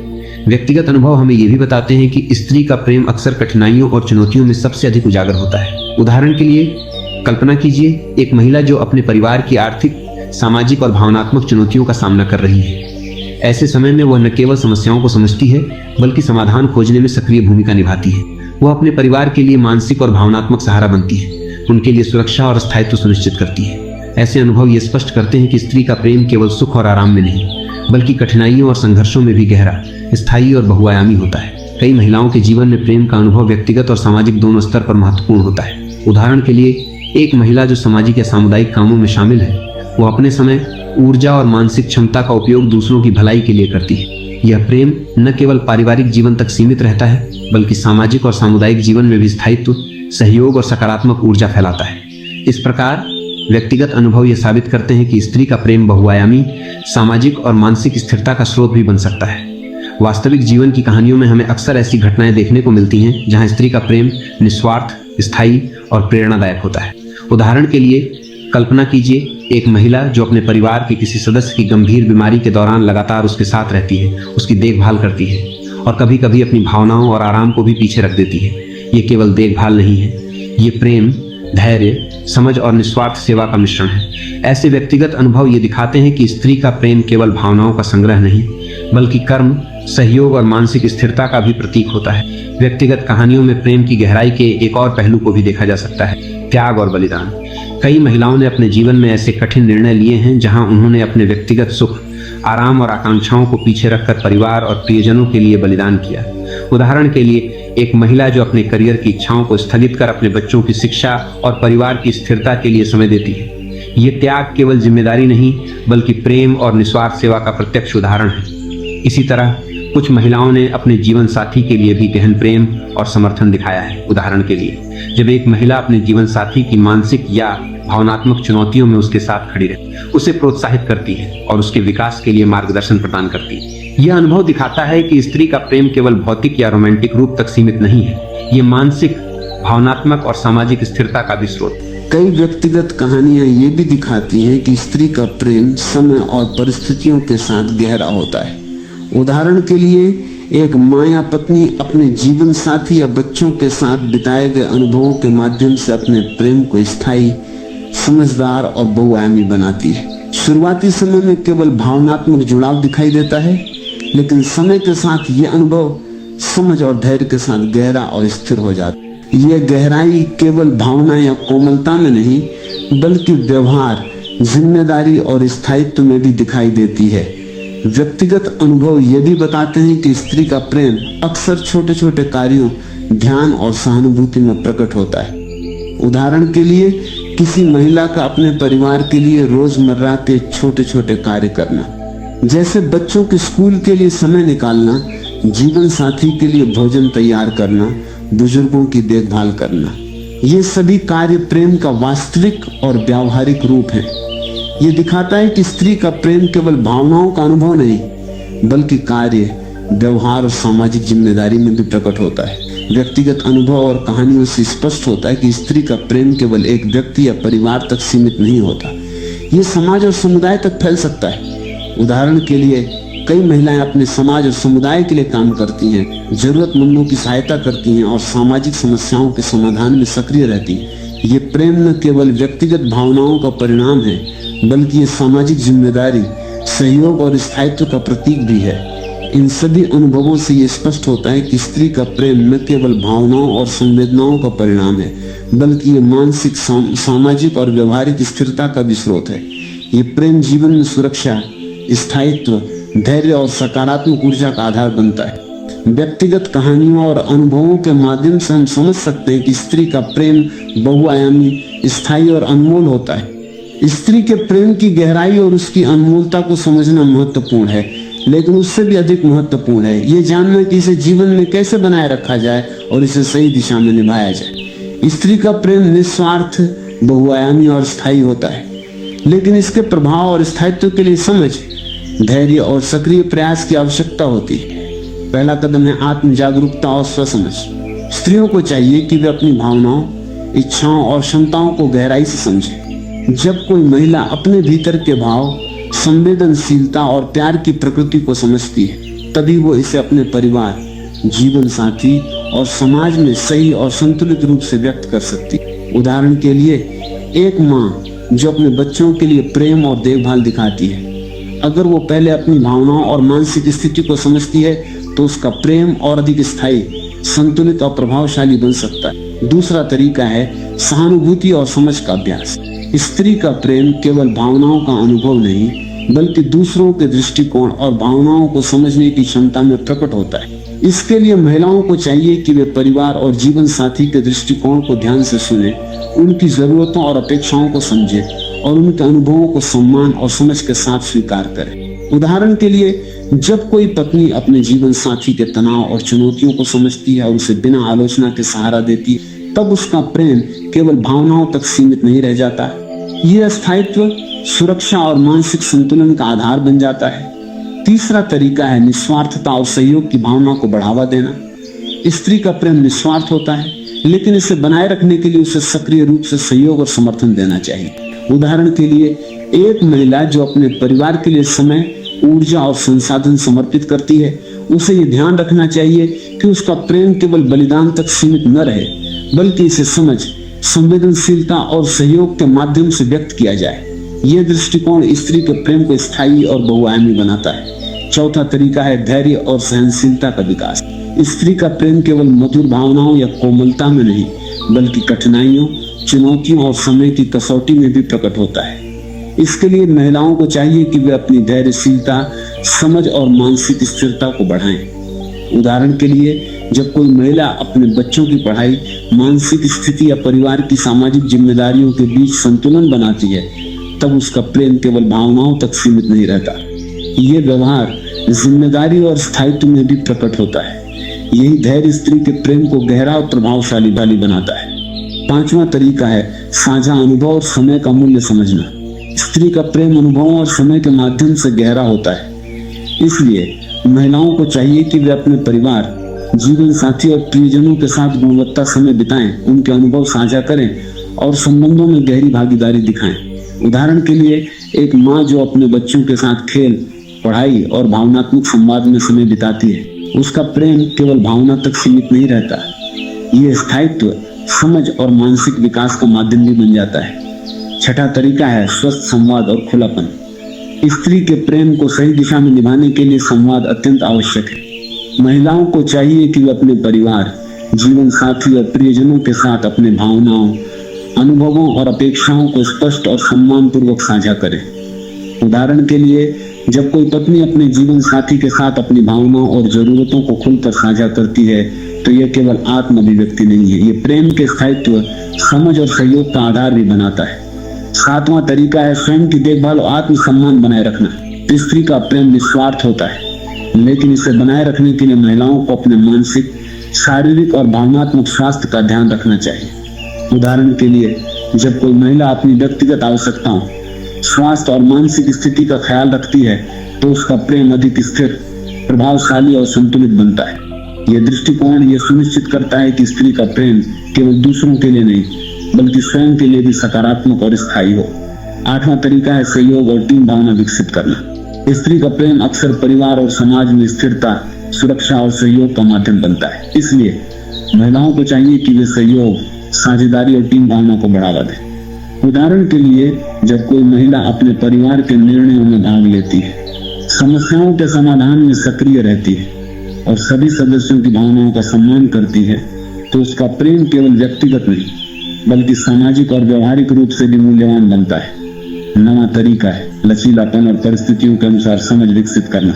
व्यक्तिगत अनुभव हमें यह भी बताते हैं कि स्त्री का प्रेम अक्सर कठिनाइयों और चुनौतियों में सबसे अधिक उजागर होता है। उदाहरण के लिए, कल्पना कीजिए, एक महिला जो अपने परिवार की आर्थिक, सामाजिक और भावनात्मक चुनौतियों का सामना कर रही है। ऐसे समय में वह न केवल समस्याओं को समझती है, बल्कि समाधान खोजने में सक्रिय भूमिका निभाती है। वह अपने परिवार के लिए मानसिक और भावनात्मक सहारा बनती है, उनके लिए सुरक्षा और स्थायित्व सुनिश्चित करती है। ऐसे अनुभव ये स्पष्ट करते हैं कि स्त्री का प्रेम केवल सुख और आराम में नहीं, बल्कि कठिनाइयों और संघर्षों में भी गहरा, स्थायी और बहुआयामी होता है। कई महिलाओं के जीवन में प्रेम का अनुभव व्यक्तिगत और सामाजिक दोनों स्तर पर महत्वपूर्ण होता है। उदाहरण के लिए, एक महिला जो सामाजिक या सामुदायिक कामों में शामिल है, वो अपने समय, ऊर्जा और मानसिक क्षमता का उपयोग दूसरों की भलाई के लिए करती है। यह प्रेम न केवल पारिवारिक जीवन तक सीमित रहता है, बल्कि सामाजिक और सामुदायिक जीवन में भी स्थायित्व, सहयोग और सकारात्मक ऊर्जा फैलाता है। इस प्रकार व्यक्तिगत अनुभव ये साबित करते हैं कि स्त्री का प्रेम बहुआयामी, सामाजिक और मानसिक स्थिरता का स्रोत भी बन सकता है। वास्तविक जीवन की कहानियों में हमें अक्सर ऐसी घटनाएं देखने को मिलती हैं जहां स्त्री का प्रेम निस्वार्थ, स्थायी और प्रेरणादायक होता है। उदाहरण के लिए, कल्पना कीजिए एक महिला जो अपने परिवार के किसी सदस्य की गंभीर बीमारी के दौरान लगातार उसके साथ रहती है, उसकी देखभाल करती है और कभी कभी अपनी भावनाओं और आराम को भी पीछे रख देती है। ये केवल देखभाल नहीं है, ये प्रेम, धैर्य, समझ और निस्वार्थ सेवा का मिश्रण है। ऐसे व्यक्तिगत अनुभव ये दिखाते हैं कि स्त्री का प्रेम केवल भावनाओं का संग्रह नहीं, बल्कि कर्म, सहयोग और मानसिक स्थिरता का भी प्रतीक होता है। व्यक्तिगत कहानियों में प्रेम की गहराई के एक और पहलू को भी देखा जा सकता है, त्याग और बलिदान। कई महिलाओं ने अपने जीवन में ऐसे कठिन निर्णय लिए हैं जहां उन्होंने अपने व्यक्तिगत सुख, आराम और आकांक्षाओं को पीछे रखकर परिवार और प्रियजनों के लिए बलिदान किया। उदाहरण के लिए, एक महिला जो अपने करियर की इच्छाओं को स्थगित कर अपने बच्चों की शिक्षा और परिवार की स्थिरता के लिए समय देती है। ये त्याग केवल जिम्मेदारी नहीं, बल्कि प्रेम और निस्वार्थ सेवा का प्रत्यक्ष उदाहरण है। इसी तरह कुछ महिलाओं ने अपने जीवन साथी के लिए भी गहन प्रेम और समर्थन दिखाया है। उदाहरण के लिए, जब एक महिला अपने जीवन साथी की मानसिक या भावनात्मक चुनौतियों में उसके साथ खड़ी रहती है, उसे प्रोत्साहित करती है और उसके विकास के लिए मार्गदर्शन प्रदान करती है। यह अनुभव दिखाता है कि स्त्री का प्रेम केवल भौतिक या रोमांटिक रूप तक सीमित नहीं है, ये मानसिक, भावनात्मक और सामाजिक स्थिरता का भी स्रोत है। कई व्यक्तिगत कहानियां ये भी दिखाती हैं कि स्त्री का प्रेम समय और परिस्थितियों के साथ गहरा होता है। उदाहरण के लिए, एक माँ या पत्नी अपने जीवन साथी या बच्चों के साथ बिताए गए अनुभवों के माध्यम से अपने प्रेम को स्थायी, समझदार और बहुआयामी बनाती है। शुरुआती समय में केवल भावनात्मक जुड़ाव दिखाई देता है, लेकिन समय के साथ ये अनुभव समझ और धैर्य के साथ गहरा और स्थिर हो जाता है। यह गहराई केवल भावना या कोमलता में नहीं, बल्कि व्यवहार, जिम्मेदारी और स्थायित्व में भी दिखाई देती है। व्यक्तिगत अनुभव ये भी बताते हैं कि स्त्री का प्रेम अक्सर छोटे छोटे कार्यों, ध्यान और सहानुभूति में प्रकट होता है। उदाहरण के लिए, किसी महिला का अपने परिवार के लिए रोजमर्रा के छोटे छोटे कार्य करना, जैसे बच्चों के स्कूल के लिए समय निकालना, जीवन साथी के लिए भोजन तैयार करना, बुजुर्गों की देखभाल करना, ये सभी कार्य प्रेम का वास्तविक और व्यावहारिक रूप है। ये दिखाता है कि स्त्री का प्रेम केवल भावनाओं का अनुभव नहीं, बल्कि कार्य, व्यवहार और सामाजिक जिम्मेदारी में भी प्रकट होता है। व्यक्तिगत अनुभव और कहानियों से स्पष्ट होता है कि स्त्री का प्रेम केवल एक व्यक्ति या परिवार तक सीमित नहीं होता, ये समाज और समुदाय तक फैल सकता है। उदाहरण के लिए, कई महिलाएं अपने समाज और समुदाय के लिए काम करती हैं, जरूरतमंदों की सहायता करती हैं और सामाजिक समस्याओं के समाधान में सक्रिय रहती हैं। ये प्रेम न केवल व्यक्तिगत भावनाओं का परिणाम है, बल्कि ये सामाजिक जिम्मेदारी, सहयोग और स्थायित्व का प्रतीक भी है। इन सभी अनुभवों से ये स्पष्ट होता है कि स्त्री का प्रेम न केवल भावनाओं और संवेदनाओं का परिणाम है, बल्कि ये मानसिक, सामाजिक और व्यवहारिक स्थिरता का भी स्रोत है। ये प्रेम जीवन में सुरक्षा, स्थायित्व, धैर्य और सकारात्मक ऊर्जा का आधार बनता है। व्यक्तिगत कहानियों और अनुभवों के माध्यम से हम समझ सकते हैं कि स्त्री का प्रेम बहुआयामी, स्थायी और अनमोल होता है। स्त्री के प्रेम की गहराई और उसकी अनमोलता को समझना महत्वपूर्ण है, लेकिन उससे भी अधिक महत्वपूर्ण है ये जानना कि इसे जीवन में कैसे बनाए रखा जाए और इसे सही दिशा में निभाया जाए। स्त्री का प्रेम निस्वार्थ, बहुआयामी और स्थायी होता है, लेकिन इसके प्रभाव और स्थायित्व के लिए समझ, धैर्य और सक्रिय प्रयास की आवश्यकता होती है। पहला कदम है आत्म जागरूकता और स्वसमझ। स्त्रियों को चाहिए कि वे अपनी भावनाओं, इच्छाओं और क्षमताओं को गहराई से समझें। जब कोई महिला अपने भीतर के भाव, संवेदनशीलता और प्यार की प्रकृति को समझती है, तभी वो इसे अपने परिवार, जीवन साथी और समाज में सही और संतुलित रूप से व्यक्त कर सकती है। उदाहरण के लिए, एक माँ जो अपने बच्चों के लिए प्रेम और देखभाल दिखाती है, अगर वो पहले अपनी भावनाओं और मानसिक स्थिति को समझती है, तो उसका प्रेम और अधिक स्थायी, संतुलित और प्रभावशाली बन सकता है। दूसरा तरीका है सहानुभूति और समझ का अभ्यास। स्त्री का प्रेम केवल भावनाओं का अनुभव नहीं, बल्कि दूसरों के दृष्टिकोण और भावनाओं को समझने की क्षमता में प्रकट होता है। इसके लिए महिलाओं को चाहिए कि वे परिवार और जीवन साथी के दृष्टिकोण को ध्यान से सुने, उनकी जरूरतों और अपेक्षाओं को समझे और उनके अनुभवों को सम्मान और समझ के साथ स्वीकार करें। उदाहरण के लिए, जब कोई पत्नी अपने जीवन साथी के तनाव और चुनौतियों को समझती है और उसे बिना आलोचना के सहारा देती है, तब उसका प्रेम केवल भावनाओं तक सीमित नहीं रह जाता। यह स्थायित्व, सुरक्षा और मानसिक संतुलन का आधार बन जाता है। तीसरा तरीका है निस्वार्थता और सहयोग की भावना को बढ़ावा देना। स्त्री का प्रेम निस्वार्थ होता है, लेकिन इसे बनाए रखने के लिए उसे सक्रिय रूप से सहयोग और समर्थन देना चाहिए। उदाहरण के लिए एक महिला जो अपने परिवार के लिए समय, ऊर्जा और संसाधन समर्पित करती है, उसे ये ध्यान रखना चाहिए कि उसका प्रेम केवल बलिदान तक सीमित न रहे, बल्कि इसे समझ, संवेदनशीलता और सहयोग के माध्यम से व्यक्त किया जाए। यह दृष्टिकोण स्त्री के प्रेम को स्थायी और बहुआयामी बनाता है। चौथा तरीका है धैर्य और सहनशीलता का विकास। स्त्री का प्रेम केवल मधुर भावनाओं या कोमलता में नहीं, बल्कि कठिनाइयों, चुनौतियों और समय की कसौटी में भी प्रकट होता है। इसके लिए महिलाओं को चाहिए कि वे अपनी धैर्यशीलता, समझ और मानसिक स्थिरता को बढ़ाएं। उदाहरण के लिए जब कोई महिला अपने बच्चों की पढ़ाई, मानसिक स्थिति या परिवार की सामाजिक जिम्मेदारियों के बीच संतुलन बनाती है, तब उसका प्रेम केवल भावनाओं तक सीमित नहीं रहता। ये व्यवहार जिम्मेदारी और स्थायित्व में भी प्रकट होता है। यही धैर्य स्त्री के प्रेम को गहरा और प्रभावशाली बनाता है। पांचवा तरीका है साझा अनुभव और समय का मूल्य समझना। स्त्री का प्रेम अनुभवों और समय के माध्यम से गहरा होता है। इसलिए महिलाओं को चाहिए कि वे अपने परिवार, जीवन साथी और प्रियजनों के साथ गुणवत्ता समय बिताएं, उनके अनुभव साझा करें और संबंधों में गहरी भागीदारी दिखाएं। उदाहरण के लिए एक माँ जो अपने बच्चों के साथ खेल, पढ़ाई और भावनात्मक संवाद में समय बिताती है, उसका प्रेम केवल भावना तक सीमित नहीं रहता। ये स्थायित्व, समझ और मानसिक विकास का माध्यम भी बन जाता है। छठा तरीका है स्वस्थ संवाद और खुलापन। स्त्री के प्रेम को सही दिशा में निभाने के लिए संवाद अत्यंत आवश्यक है। महिलाओं को चाहिए कि वे अपने परिवार, जीवन साथी और प्रियजनों के साथ अपने भावनाओं, अनुभवों और अपेक्षाओं को स्पष्ट और सम्मानपूर्वक साझा करें। उदाहरण के लिए जब कोई पत्नी अपने जीवन साथी के साथ अपनी भावनाओं और जरूरतों को खुलकर साझा करती है, तो यह केवल आत्म अभिव्यक्ति नहीं है, ये प्रेम के स्थायित्व, समझ और सहयोग का आधार भी बनाता है। सातवां तरीका है स्वयं की देखभाल और आत्मसम्मान बनाए रखना। स्त्री का प्रेम निस्वार्थ होता है, लेकिन इसे बनाए रखने के लिए महिलाओं को अपने मानसिक, शारीरिक और भावनात्मक स्वास्थ्य का ध्यान रखना चाहिए। उदाहरण के लिए जब कोई महिला अपनी व्यक्तिगत आवश्यकताओं, स्वास्थ्य और मानसिक स्थिति का ख्याल रखती है, तो उसका प्रेम अधिक स्थिर, प्रभावशाली और संतुलित बनता है। यह दृष्टिकोण यह सुनिश्चित करता है कि स्त्री का प्रेम केवल दूसरों के लिए नहीं, बल्कि स्वयं के लिए भी सकारात्मक और स्थायी हो। आठवां तरीका है सहयोग और टीम भावना विकसित करना। स्त्री का प्रेम अक्सर परिवार और समाज में स्थिरता, सुरक्षा और सहयोग का माध्यम बनता है। इसलिए महिलाओं को चाहिए कि वे सहयोग, साझेदारी और टीम भावना को बढ़ावा दें। उदाहरण के लिए जब कोई महिला अपने परिवार के निर्णयों में भाग लेती है, समस्याओं के समाधान में सक्रिय रहती है और सभी सदस्यों की भावनाओं का सम्मान करती है, तो उसका प्रेम केवल व्यक्तिगत नहीं, बल्कि सामाजिक और व्यवहारिक रूप से भी मूल्यवान बनता है। नवा तरीका है लचीलापन और परिस्थितियों के अनुसार समझ विकसित करना।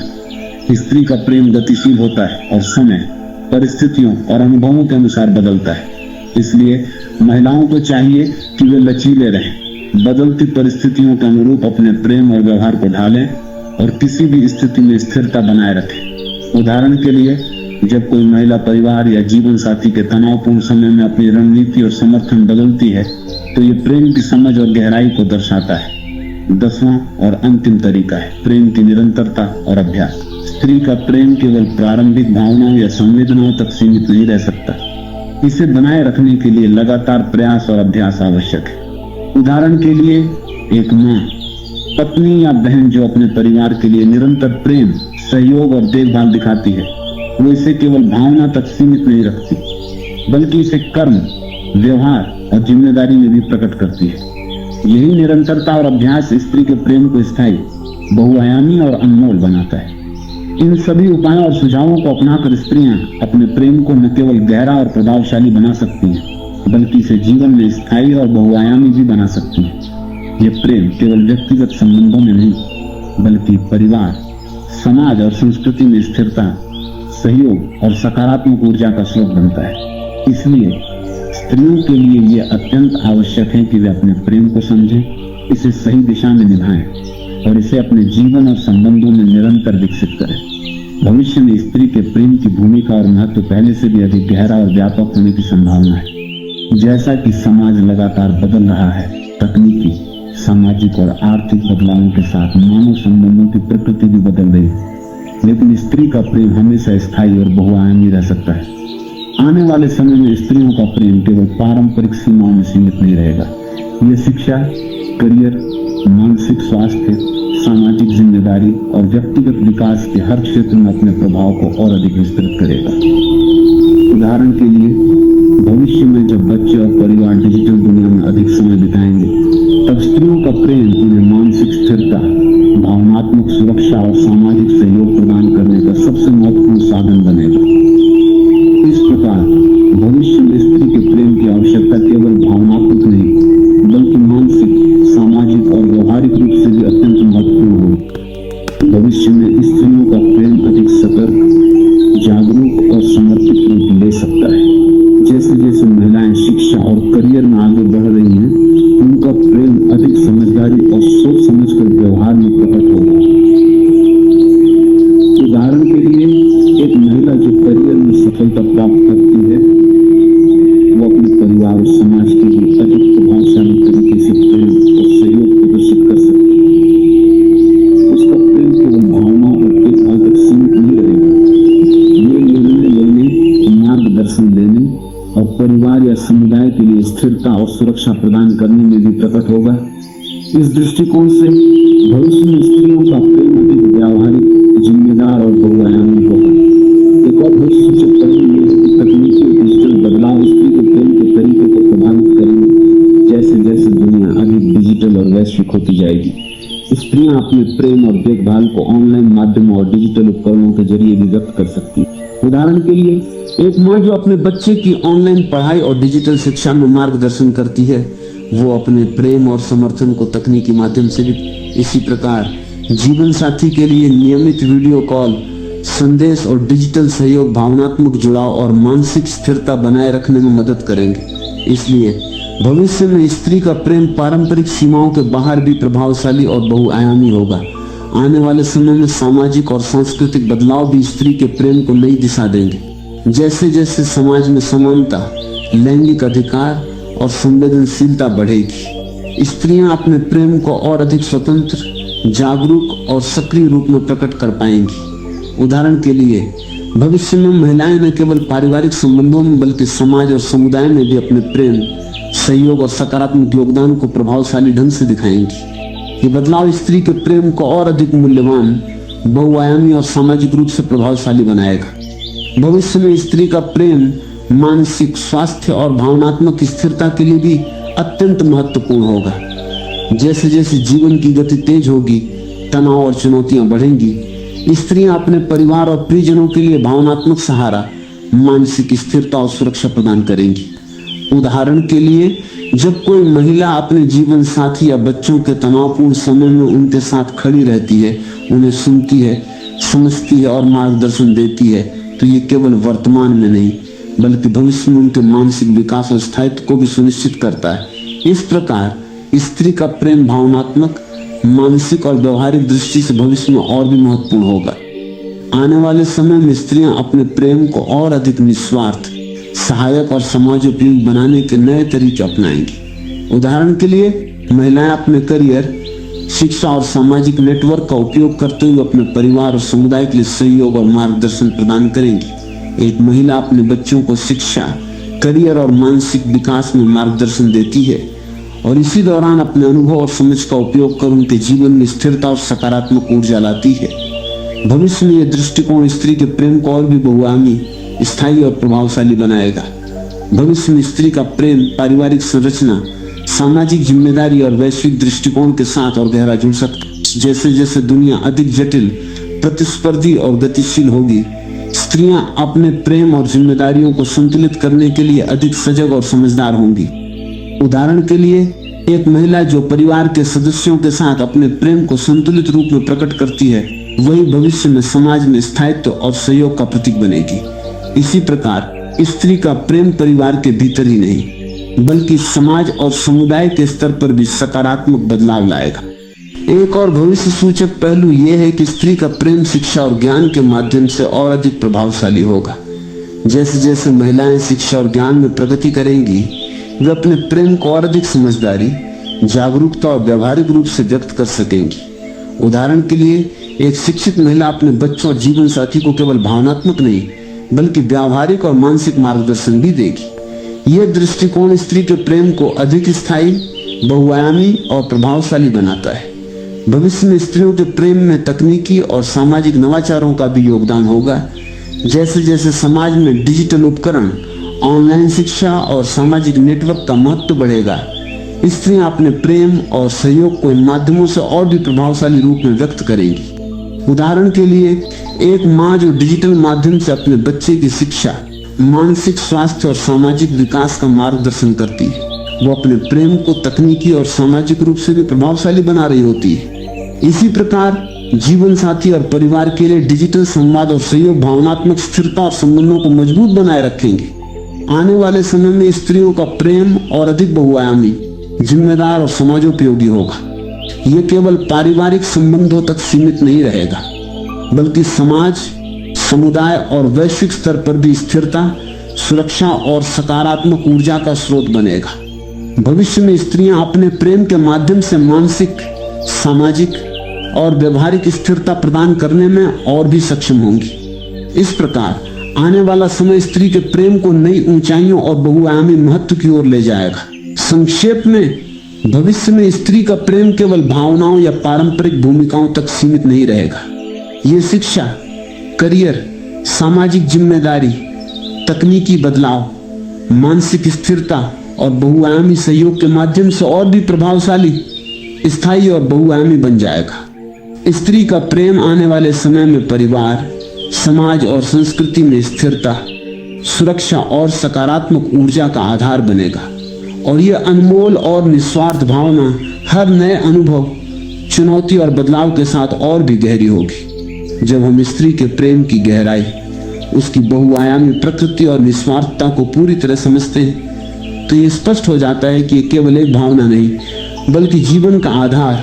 स्त्री का प्रेम गतिशील होता है और समय, परिस्थितियों और अनुभवों के अनुसार बदलता है। इसलिए महिलाओं को चाहिए कि वे लचीले रहें, बदलती परिस्थितियों के अनुरूप अपने प्रेम और व्यवहार को ढालें और किसी भी स्थिति में स्थिरता बनाए रखें। उदाहरण के लिए जब कोई महिला परिवार या जीवन साथी के तनावपूर्ण समय में अपनी रणनीति और समर्थन बदलती है, तो ये प्रेम की समझ और गहराई को दर्शाता है। 10वां और अंतिम तरीका है प्रेम की निरंतरता और अभ्यास। स्त्री का प्रेम केवल प्रारंभिक भावनाओं या संवेदनाओं तक सीमित नहीं रह सकता। इसे बनाए रखने के लिए लगातार प्रयास और अभ्यास आवश्यक है। उदाहरण के लिए एक माँ, पत्नी या बहन जो अपने परिवार के लिए निरंतर प्रेम, सहयोग और देखभाल दिखाती है, वो इसे केवल भावना तक सीमित नहीं रखती, बल्कि इसे कर्म, व्यवहार और जिम्मेदारी में भी प्रकट करती है। यही निरंतरता और अभ्यास स्त्री के प्रेम को स्थायी, बहुआयामी और अनमोल बनाता है। इन सभी उपायों और सुझावों को अपनाकर स्त्रियां अपने प्रेम को न केवल गहरा और प्रभावशाली बना सकती हैं, बल्कि इसे जीवन में स्थायी और बहुआयामी भी बना सकती हैं। यह प्रेम केवल व्यक्तिगत संबंधों में नहीं, बल्कि परिवार, समाज और संस्कृति में स्थिरता, सहयोग और सकारात्मक ऊर्जा का स्रोत बनता है। इसलिए स्त्रियों के लिए यह अत्यंत आवश्यक है कि वे अपने प्रेम को समझें, इसे सही दिशा में निभाएं और इसे अपने जीवन और संबंधों में निरंतर विकसित करें। भविष्य में स्त्री के प्रेम की भूमिका और महत्व पहले से भी अधिक गहरा और व्यापक होने की संभावना है। जैसा कि समाज लगातार बदल रहा है, तकनीकी, सामाजिक और आर्थिक बदलावों के साथ मानव संबंधों की प्रकृति भी बदल रही है, लेकिन स्त्री का प्रेम हमेशा स्थायी और बहुआयामी रह सकता है। आने वाले समय में स्त्रियों का प्रेम केवल पारंपरिक सीमाओं में सीमित नहीं रहेगा। यह शिक्षा, करियर, मानसिक स्वास्थ्य, सामाजिक जिम्मेदारी और व्यक्तिगत विकास के हर क्षेत्र में अपने प्रभाव को और अधिक विस्तृत करेगा। उदाहरण के लिए, भविष्य में जब बच्चे और परिवार डिजिटल दुनिया में अधिक समय बिताएंगे, तब स्त्रियों का प्रेम उन्हें मानसिक स्थिरता, भावनात्मक सुरक्षा और सामाजिक सहयोग प्रदान करने का सबसे महत्वपूर्ण साधन बनेगा। इस प्रकार भविष्य में स्त्री के प्रेम की आवश्यकता केवल भावनात्मक नहीं, बल्कि मानसिक, सामाजिक और व्यवहारिक रूप से भी अत्यंत महत्वपूर्ण होगी। भविष्य में स्त्रियों का प्रेम अधिक सतर्क, जागरूक और समर्पित रूप ले सकता है। जैसे जैसे महिलाएं शिक्षा और करियर में आगे बढ़ रही हैं, उनका प्रेम अधिक समझदारी और सोच समझकर व्यवहार में प्रकट होगा। उदाहरण के लिए, एक महिला जो करियर में सफलता प्राप्त करती है, वो अपने परिवार और समाज के लिए अधिक प्रभावशाली तरीके से प्रेम और सहयोग प्रदर्शित कर सकती है। उसका प्रेम केवल भावनाओं और देखभाल तक सीमित नहीं रहेगा, ये निर्णय लेने, मार्गदर्शन देने और परिवार या समुदाय के लिए स्थिरता और सुरक्षा प्रदान करने में भी प्रकट होगा। इस दृष्टिकोण से भविष्य में स्त्रियों का प्रेम अधिक व्यावहारिक, जिम्मेदार और बहुआयामी होगा। एक और भविष्य पहलू ये है कि तकनीकी और डिजिटल बदलाव स्त्री के प्रेम के तरीके को प्रभावित करेंगे। जैसे जैसे दुनिया अधिक डिजिटल और वैश्विक होती जाएगी, स्त्रियां अपने प्रेम और देखभाल को ऑनलाइन माध्यमों और डिजिटल उपकरणों के जरिए भी व्यक्त कर सकती हैं। उदाहरण के लिए, एक माँ जो अपने बच्चे की ऑनलाइन पढ़ाई और डिजिटल शिक्षा में मार्गदर्शन करती है, वो अपने प्रेम और समर्थन को तकनीकी माध्यम से भी इसी प्रकार जीवन साथी के लिए नियमित वीडियो कॉल, संदेश और डिजिटल सहयोग भावनात्मक जुड़ाव और मानसिक स्थिरता बनाए रखने में मदद करेंगे। इसलिए भविष्य में स्त्री का प्रेम पारंपरिक सीमाओं के बाहर भी प्रभावशाली और बहुआयामी होगा। आने वाले समय में सामाजिक और सांस्कृतिक बदलाव भी स्त्री के प्रेम को नई दिशा देंगे। जैसे जैसे समाज में समानता, लैंगिक अधिकार और संवेदनशीलता बढ़ेगी, स्त्रियां अपने प्रेम को और अधिक स्वतंत्र, जागरूक और सक्रिय रूप में प्रकट कर पाएंगी। उदाहरण के लिए, भविष्य में महिलाएं न केवल पारिवारिक संबंधों में बल्कि समाज और समुदाय में भी अपने प्रेम, सहयोग और सकारात्मक योगदान को प्रभावशाली ढंग से दिखाएंगी। ये बदलाव स्त्री के प्रेम को और अधिक मूल्यवान, बहुआयामी और सामाजिक रूप से प्रभावशाली बनाएगा। भविष्य में स्त्री का प्रेम मानसिक स्वास्थ्य और भावनात्मक स्थिरता के लिए भी अत्यंत महत्वपूर्ण होगा। जैसे जैसे जीवन की गति तेज होगी, तनाव और चुनौतियां बढ़ेंगी, स्त्रियां अपने परिवार और प्रियजनों के लिए भावनात्मक सहारा, मानसिक स्थिरता और सुरक्षा प्रदान करेंगी। उदाहरण के लिए, जब कोई महिला अपने जीवन साथी या बच्चों के तनावपूर्ण समय में उनके साथ खड़ी रहती है, उन्हें सुनती है, समझती है और मार्गदर्शन देती है, तो ये केवल वर्तमान में नहीं बल्कि भविष्य में उनके मानसिक विकास और स्थायित्व को भी सुनिश्चित करता है। इस प्रकार स्त्री का प्रेम भावनात्मक, मानसिक और व्यवहारिक दृष्टि से भविष्य में और भी महत्वपूर्ण होगा। आने वाले समय में स्त्रियां अपने प्रेम को और अधिक निस्वार्थ, सहायक और समाजोपयोगी बनाने के नए तरीके अपनाएंगी। उदाहरण के लिए, महिलाएं अपने करियर, शिक्षा और सामाजिक नेटवर्क का उपयोग करते हुए अपने परिवार और समुदाय के लिए सहयोग और मार्गदर्शन प्रदान करेंगी। एक महिला अपने बच्चों को शिक्षा, करियर और मानसिक विकास में मार्गदर्शन देती है और इसी दौरान अपने अनुभव और समझ का उपयोग कर उनके जीवन में स्थिरता और सकारात्मक ऊर्जा लाती है। भविष्य में यह दृष्टिकोण स्त्री के प्रेम को और भी बहुआयामी, स्थायी और प्रभावशाली बनाएगा। भविष्य में स्त्री का प्रेम पारिवारिक संरचना, सामाजिक जिम्मेदारी और वैश्विक दृष्टिकोण के साथ और गहरा जुड़ सकता है। जैसे जैसे दुनिया अधिक जटिल, प्रतिस्पर्धी और गतिशील होगी, स्त्रियां अपने प्रेम और जिम्मेदारियों को संतुलित करने के लिए अधिक सजग और समझदार होंगी। उदाहरण के लिए, एक महिला जो परिवार के सदस्यों के साथ अपने प्रेम को संतुलित रूप में प्रकट करती है, वही भविष्य में समाज में स्थायित्व और सहयोग का प्रतीक बनेगी। इसी प्रकार स्त्री का प्रेम परिवार के भीतर ही नहीं बल्कि समाज और समुदाय के स्तर पर भी सकारात्मक बदलाव लाएगा। एक और भविष्य सूचक पहलू यह है कि स्त्री का प्रेम शिक्षा और ज्ञान के माध्यम से और अधिक प्रभावशाली होगा। जैसे जैसे महिलाएं शिक्षा और ज्ञान में प्रगति करेंगी, वे अपने प्रेम को और अधिक समझदारी, जागरूकता और व्यवहारिक रूप से व्यक्त कर सकेंगी। उदाहरण के लिए, एक शिक्षित महिला अपने बच्चों और जीवन साथी को केवल भावनात्मक नहीं बल्कि व्यावहारिक और मानसिक मार्गदर्शन भी देगी। यह दृष्टिकोण स्त्री के प्रेम को अधिक स्थायी, बहुआयामी और प्रभावशाली बनाता है। भविष्य में स्त्रियों के प्रेम में तकनीकी और सामाजिक नवाचारों का भी योगदान होगा। जैसे जैसे समाज में डिजिटल उपकरण, ऑनलाइन शिक्षा और सामाजिक नेटवर्क का महत्व बढ़ेगा, स्त्रियां अपने प्रेम और सहयोग को इन माध्यमों से और भी प्रभावशाली रूप में व्यक्त करेंगी। उदाहरण के लिए, एक माँ जो डिजिटल माध्यम से अपने बच्चे की शिक्षा, मानसिक स्वास्थ्य और सामाजिक विकास का मार्गदर्शन करती है, वो अपने प्रेम को तकनीकी और सामाजिक रूप से भी प्रभावशाली बना रही होती है। इसी प्रकार जीवन साथी और परिवार के लिए डिजिटल संवाद और सहयोग भावनात्मक स्थिरता और संबंधों को मजबूत बनाए रखेंगे। आने वाले समय में स्त्रियों का प्रेम और अधिक बहुआयामी, जिम्मेदार और समाजोपयोगी होगा। यह केवल पारिवारिक संबंधों तक सीमित नहीं रहेगा, बल्कि समाज, समुदाय और वैश्विक स्तर पर भी स्थिरता, सुरक्षा और सकारात्मक ऊर्जा का स्रोत बनेगा। भविष्य में स्त्रियां अपने प्रेम के माध्यम से मानसिक, सामाजिक और व्यवहारिक स्थिरता प्रदान करने में और भी सक्षम होंगी। इस प्रकार आने वाला समय स्त्री के प्रेम को नई ऊंचाइयों और बहुआयामी महत्व की ओर ले जाएगा। संक्षेप में, भविष्य में स्त्री का प्रेम केवल भावनाओं या पारंपरिक भूमिकाओं तक सीमित नहीं रहेगा। ये शिक्षा, करियर, सामाजिक जिम्मेदारी, तकनीकी बदलाव, मानसिक स्थिरता और बहुआयामी सहयोग के माध्यम से और भी प्रभावशाली, स्थायी और बहुआयामी बन जाएगा। स्त्री का प्रेम आने वाले समय में परिवार, समाज और संस्कृति में स्थिरता, सुरक्षा और सकारात्मक ऊर्जा का आधार बनेगा। और यह अनमोल और निस्वार्थ भावना हर नए अनुभव, चुनौती और बदलाव के साथ और भी गहरी होगी। जब हम स्त्री के प्रेम की गहराई, उसकी बहुआयामी प्रकृति और निस्वार्थता को पूरी तरह समझते हैं, तो ये स्पष्ट हो जाता है कि ये केवल एक भावना नहीं, बल्कि जीवन का आधार,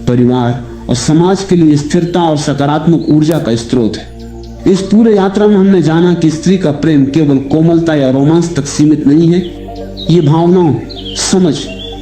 परिवार और समाज के लिए स्थिरता और सकारात्मक ऊर्जा का स्रोत है। इस पूरे यात्रा में हमने जाना कि स्त्री का प्रेम केवल कोमलता या रोमांस तक सीमित नहीं है। ये भावनाओं, समझ,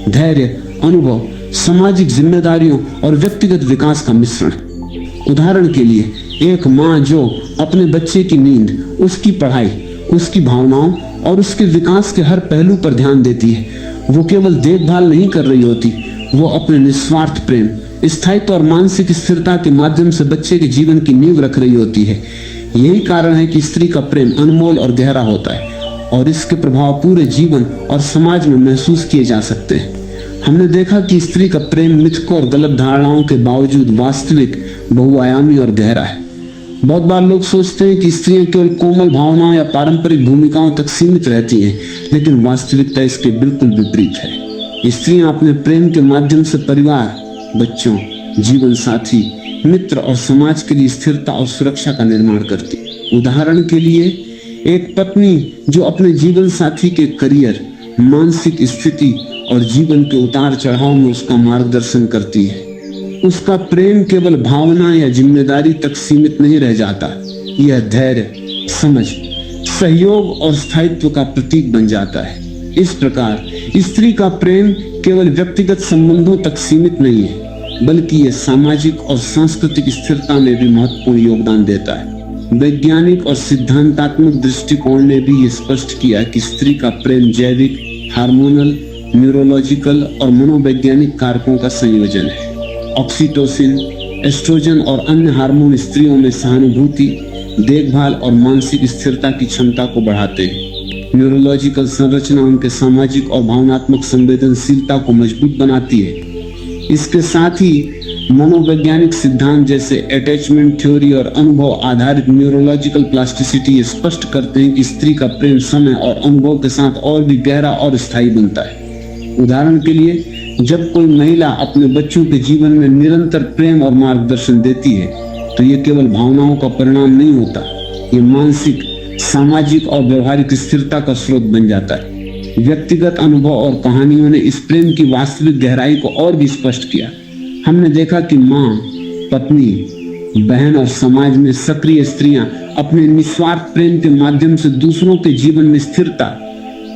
धैर्य, अनुभव, सामाजिक जिम्मेदारियों और व्यक्तिगत विकास का मिश्रण है। उदाहरण के लिए, एक माँ जो अपने बच्चे की नींद, उसकी पढ़ाई, उसकी भावनाओं और उसके विकास के हर पहलू पर ध्यान देती है, वो केवल देखभाल नहीं कर रही होती, वो अपने निस्वार्थ प्रेम, स्थायित्व और मानसिक स्थिरता के माध्यम से बच्चे के जीवन की नींव रख रही होती है। यही कारण है कि स्त्री का प्रेम अनमोल और गहरा होता है और इसके प्रभाव पूरे जीवन और समाज में महसूस किए जा सकते हैं। हमने देखा कि स्त्री का प्रेम मिथकों और गलत धारणाओं के बावजूद वास्तविक, बहुआयामी और गहरा है। बहुत बार लोग सोचते हैं कि स्त्रियां केवल कोमल भावनाओं या पारंपरिक भूमिकाओं तक सीमित रहती हैं, लेकिन वास्तविकता इसके बिल्कुल विपरीत है। स्त्रियां अपने प्रेम के माध्यम से परिवार, बच्चों, जीवन साथी, मित्र और समाज के लिए स्थिरता और सुरक्षा का निर्माण करती। उदाहरण के लिए, एक पत्नी जो अपने जीवन साथी के करियर, मानसिक स्थिति और जीवन के उतार चढ़ाव में उसका मार्गदर्शन करती है, उसका प्रेम केवल भावना या जिम्मेदारी तक सीमित नहीं रह जाता। यह धैर्य, समझ, सहयोग और स्थायित्व का प्रतीक बन जाता है। इस प्रकार स्त्री का प्रेम केवल व्यक्तिगत संबंधों तक सीमित नहीं है, बल्कि यह सामाजिक और सांस्कृतिक स्थिरता में भी महत्वपूर्ण योगदान देता है। वैज्ञानिक और सिद्धांतात्मक दृष्टिकोण ने भी ये स्पष्ट किया कि स्त्री का प्रेम जैविक, हार्मोनल, न्यूरोलॉजिकल और मनोवैज्ञानिक कारकों का संयोजन है। ऑक्सीटोसिन, एस्ट्रोजन और अन्य हार्मोन स्त्रियों में सहानुभूति, देखभाल और मानसिक स्थिरता की क्षमता को बढ़ाते हैं। न्यूरोलॉजिकल संरचना उनके सामाजिक और भावनात्मक संवेदनशीलता को मजबूत बनाती है। इसके साथ ही मनोवैज्ञानिक सिद्धांत जैसे अटैचमेंट थ्योरी और अनुभव आधारित न्यूरोलॉजिकल प्लास्टिसिटी स्पष्ट करते हैं कि स्त्री का प्रेम समय और अनुभव के साथ और भी गहरा और स्थायी बनता है। उदाहरण के लिए, जब कोई महिला अपने बच्चों के जीवन में निरंतर प्रेम और मार्गदर्शन देती है, तो ये केवल भावनाओं का परिणाम नहीं होता, ये मानसिक, सामाजिक और व्यवहारिक स्थिरता का स्रोत बन जाता है। व्यक्तिगत अनुभव और कहानियों ने इस प्रेम की वास्तविक गहराई को और भी स्पष्ट किया। हमने देखा कि माँ, पत्नी, बहन और समाज में सक्रिय स्त्रियां अपने निस्वार्थ प्रेम के माध्यम से दूसरों के जीवन में स्थिरता,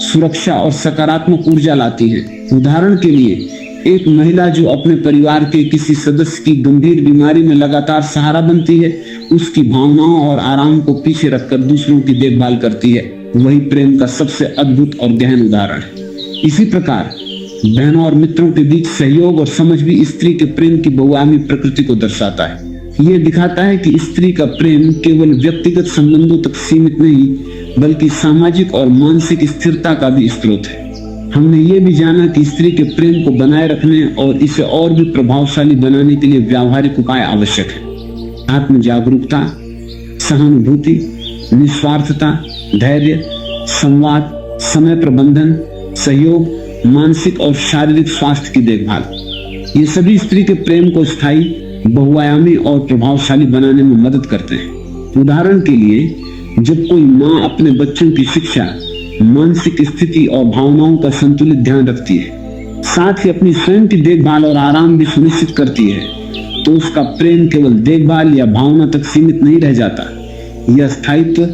सुरक्षा और सकारात्मक ऊर्जा लाती हैं। उदाहरण के लिए, एक महिला जो अपने परिवार के किसी सदस्य की गंभीर बीमारी में लगातार सहारा बनती है, उसकी भावनाओं और आराम को पीछे रखकर दूसरों की देखभाल करती है, वही प्रेम का सबसे अद्भुत और गहन उदाहरण है। इसी प्रकार बहनों और मित्रों के बीच सहयोग और समझ भी स्त्री के प्रेम की बहुआयामी प्रकृति को दर्शाता है। ये दिखाता है कि स्त्री का प्रेम केवल व्यक्तिगत संबंधों तक सीमित नहीं बल्कि सामाजिक और मानसिक स्थिरता का भी स्रोत है। हमने ये भी जाना कि स्त्री के प्रेम को बनाए रखने और इसे और भी प्रभावशाली बनाने के लिए व्यावहारिक उपाय आवश्यक है। आत्म जागरूकता, सहानुभूति, निस्वार्थता, धैर्य, संवाद, समय प्रबंधन, सहयोग, मानसिक और शारीरिक स्वास्थ्य की देखभाल, ये सभी स्त्री के प्रेम को स्थायी, बहुआयामी और प्रभावशाली बनाने में मदद करते हैं। उदाहरण के लिए, जब कोई माँ अपने बच्चों की शिक्षा, मानसिक स्थिति और भावनाओं का संतुलित ध्यान रखती है, साथ ही अपनी स्वयं की देखभाल और आराम भी सुनिश्चित करती है, तो उसका प्रेम केवल देखभाल या भावना तक सीमित नहीं रह जाता। यह स्थायित्व,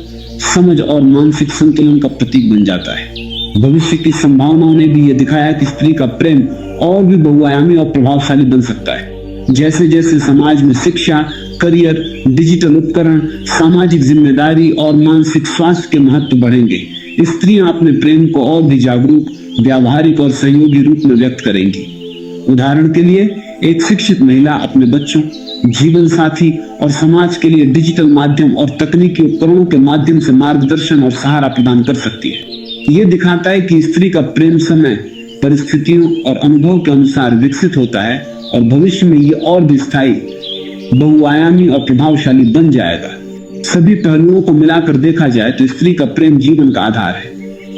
समझ और मानसिक संतुलन का प्रतीक बन जाता है। भविष्य की संभावनाओं ने भी यह दिखाया कि स्त्री का प्रेम और भी बहुआयामी और प्रभावशाली बन सकता है। जैसे जैसे समाज में शिक्षा, करियर, डिजिटल उपकरण, सामाजिक जिम्मेदारी और मानसिक स्वास्थ्य के महत्व बढ़ेंगे, स्त्रियां अपने प्रेम को और भी जागरूक, व्यावहारिक और सहयोगी रूप में व्यक्त करेंगी। उदाहरण के लिए, एक शिक्षित महिला अपने बच्चों, जीवन साथी और समाज के लिए डिजिटल माध्यम और तकनीकी उपकरणों के माध्यम से मार्गदर्शन और सहारा प्रदान कर सकती है। यह दिखाता है कि स्त्री का प्रेम समय, परिस्थितियों और अनुभव के अनुसार विकसित होता है और भविष्य में ये और भी स्थायी, बहुआयामी और प्रभावशाली बन जाएगा। सभी पहलुओं को मिलाकर देखा जाए तो स्त्री का प्रेम जीवन का आधार है।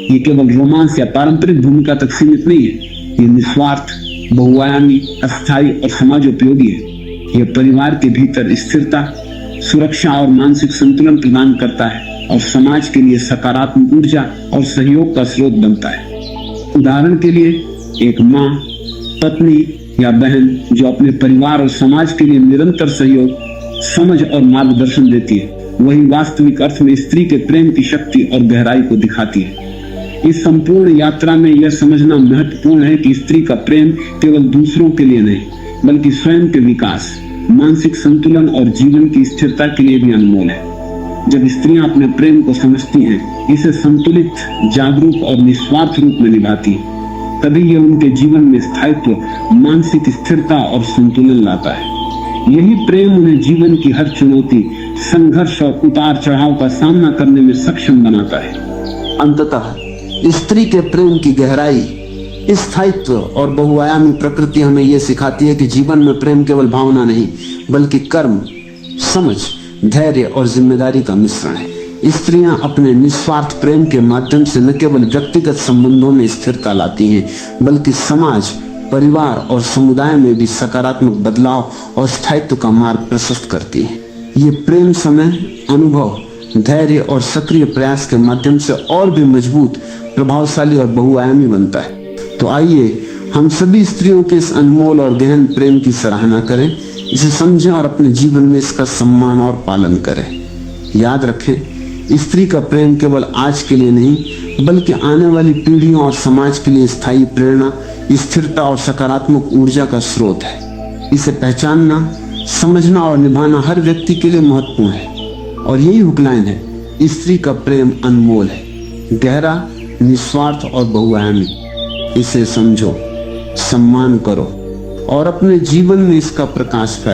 ये केवल रोमांस या पारंपरिक भूमिका तक सीमित नहीं है, ये निस्वार्थ, बहुआयामी, अस्थायी और समाजोपयोगी है। यह परिवार के भीतर स्थिरता, सुरक्षा और मानसिक संतुलन प्रदान करता है और समाज के लिए सकारात्मक ऊर्जा और सहयोग का स्रोत बनता है। उदाहरण के लिए, एक माँ, पत्नी या बहन जो अपने परिवार और समाज के लिए निरंतर सहयोग, समझ और मार्गदर्शन देती है, वही वास्तविक अर्थ में स्त्री के प्रेम की शक्ति और गहराई को दिखाती है। इस संपूर्ण यात्रा में यह समझना महत्वपूर्ण है कि स्त्री का प्रेम केवल दूसरों के लिए नहीं बल्कि स्वयं के विकास, मानसिक संतुलन और जीवन की स्थिरता के लिए भी अनमोल है। जब स्त्रियां अपने प्रेम को समझती हैं, इसे संतुलित, जागरूक और निस्वार्थ रूप में निभाती हैं, तभी यह उनके जीवन में स्थायित्व, मानसिक स्थिरता और संतुलन लाता है। यही प्रेम उन्हें जीवन की हर चुनौती, संघर्ष और उतार चढ़ाव का सामना करने में सक्षम बनाता है। अंततः स्त्री के प्रेम की गहराई, स्थायित्व और बहुआयामी प्रकृति हमें यह सिखाती है कि जीवन में प्रेम केवल भावना नहीं बल्कि कर्म, समझ, धैर्य और जिम्मेदारी का मिश्रण है। स्त्रियां अपने निस्वार्थ प्रेम के माध्यम से न केवल व्यक्तिगत संबंधों में स्थिरता लाती हैं बल्कि समाज, परिवार और समुदाय में भी सकारात्मक बदलाव और स्थायित्व का मार्ग प्रशस्त करती हैं। ये प्रेम समय, अनुभव, धैर्य और सक्रिय प्रयास के माध्यम से और भी मजबूत, प्रभावशाली और बहुआयामी बनता है। तो आइए हम सभी स्त्रियों के इस अनमोल और गहन प्रेम की सराहना करें, इसे समझें और अपने जीवन में इसका सम्मान और पालन करें। याद रखें, स्त्री का प्रेम केवल आज के लिए नहीं बल्कि आने वाली पीढ़ियों और समाज के लिए स्थायी प्रेरणा, स्थिरता और सकारात्मक ऊर्जा का स्रोत है। इसे पहचानना, समझना और निभाना हर व्यक्ति के लिए महत्वपूर्ण है। और यही हुकलाइन है, स्त्री का प्रेम अनमोल है, गहरा, निस्वार्थ और बहुआयामी। इसे समझो, सम्मान करो और अपने जीवन में इसका प्रकाश फैलाओ।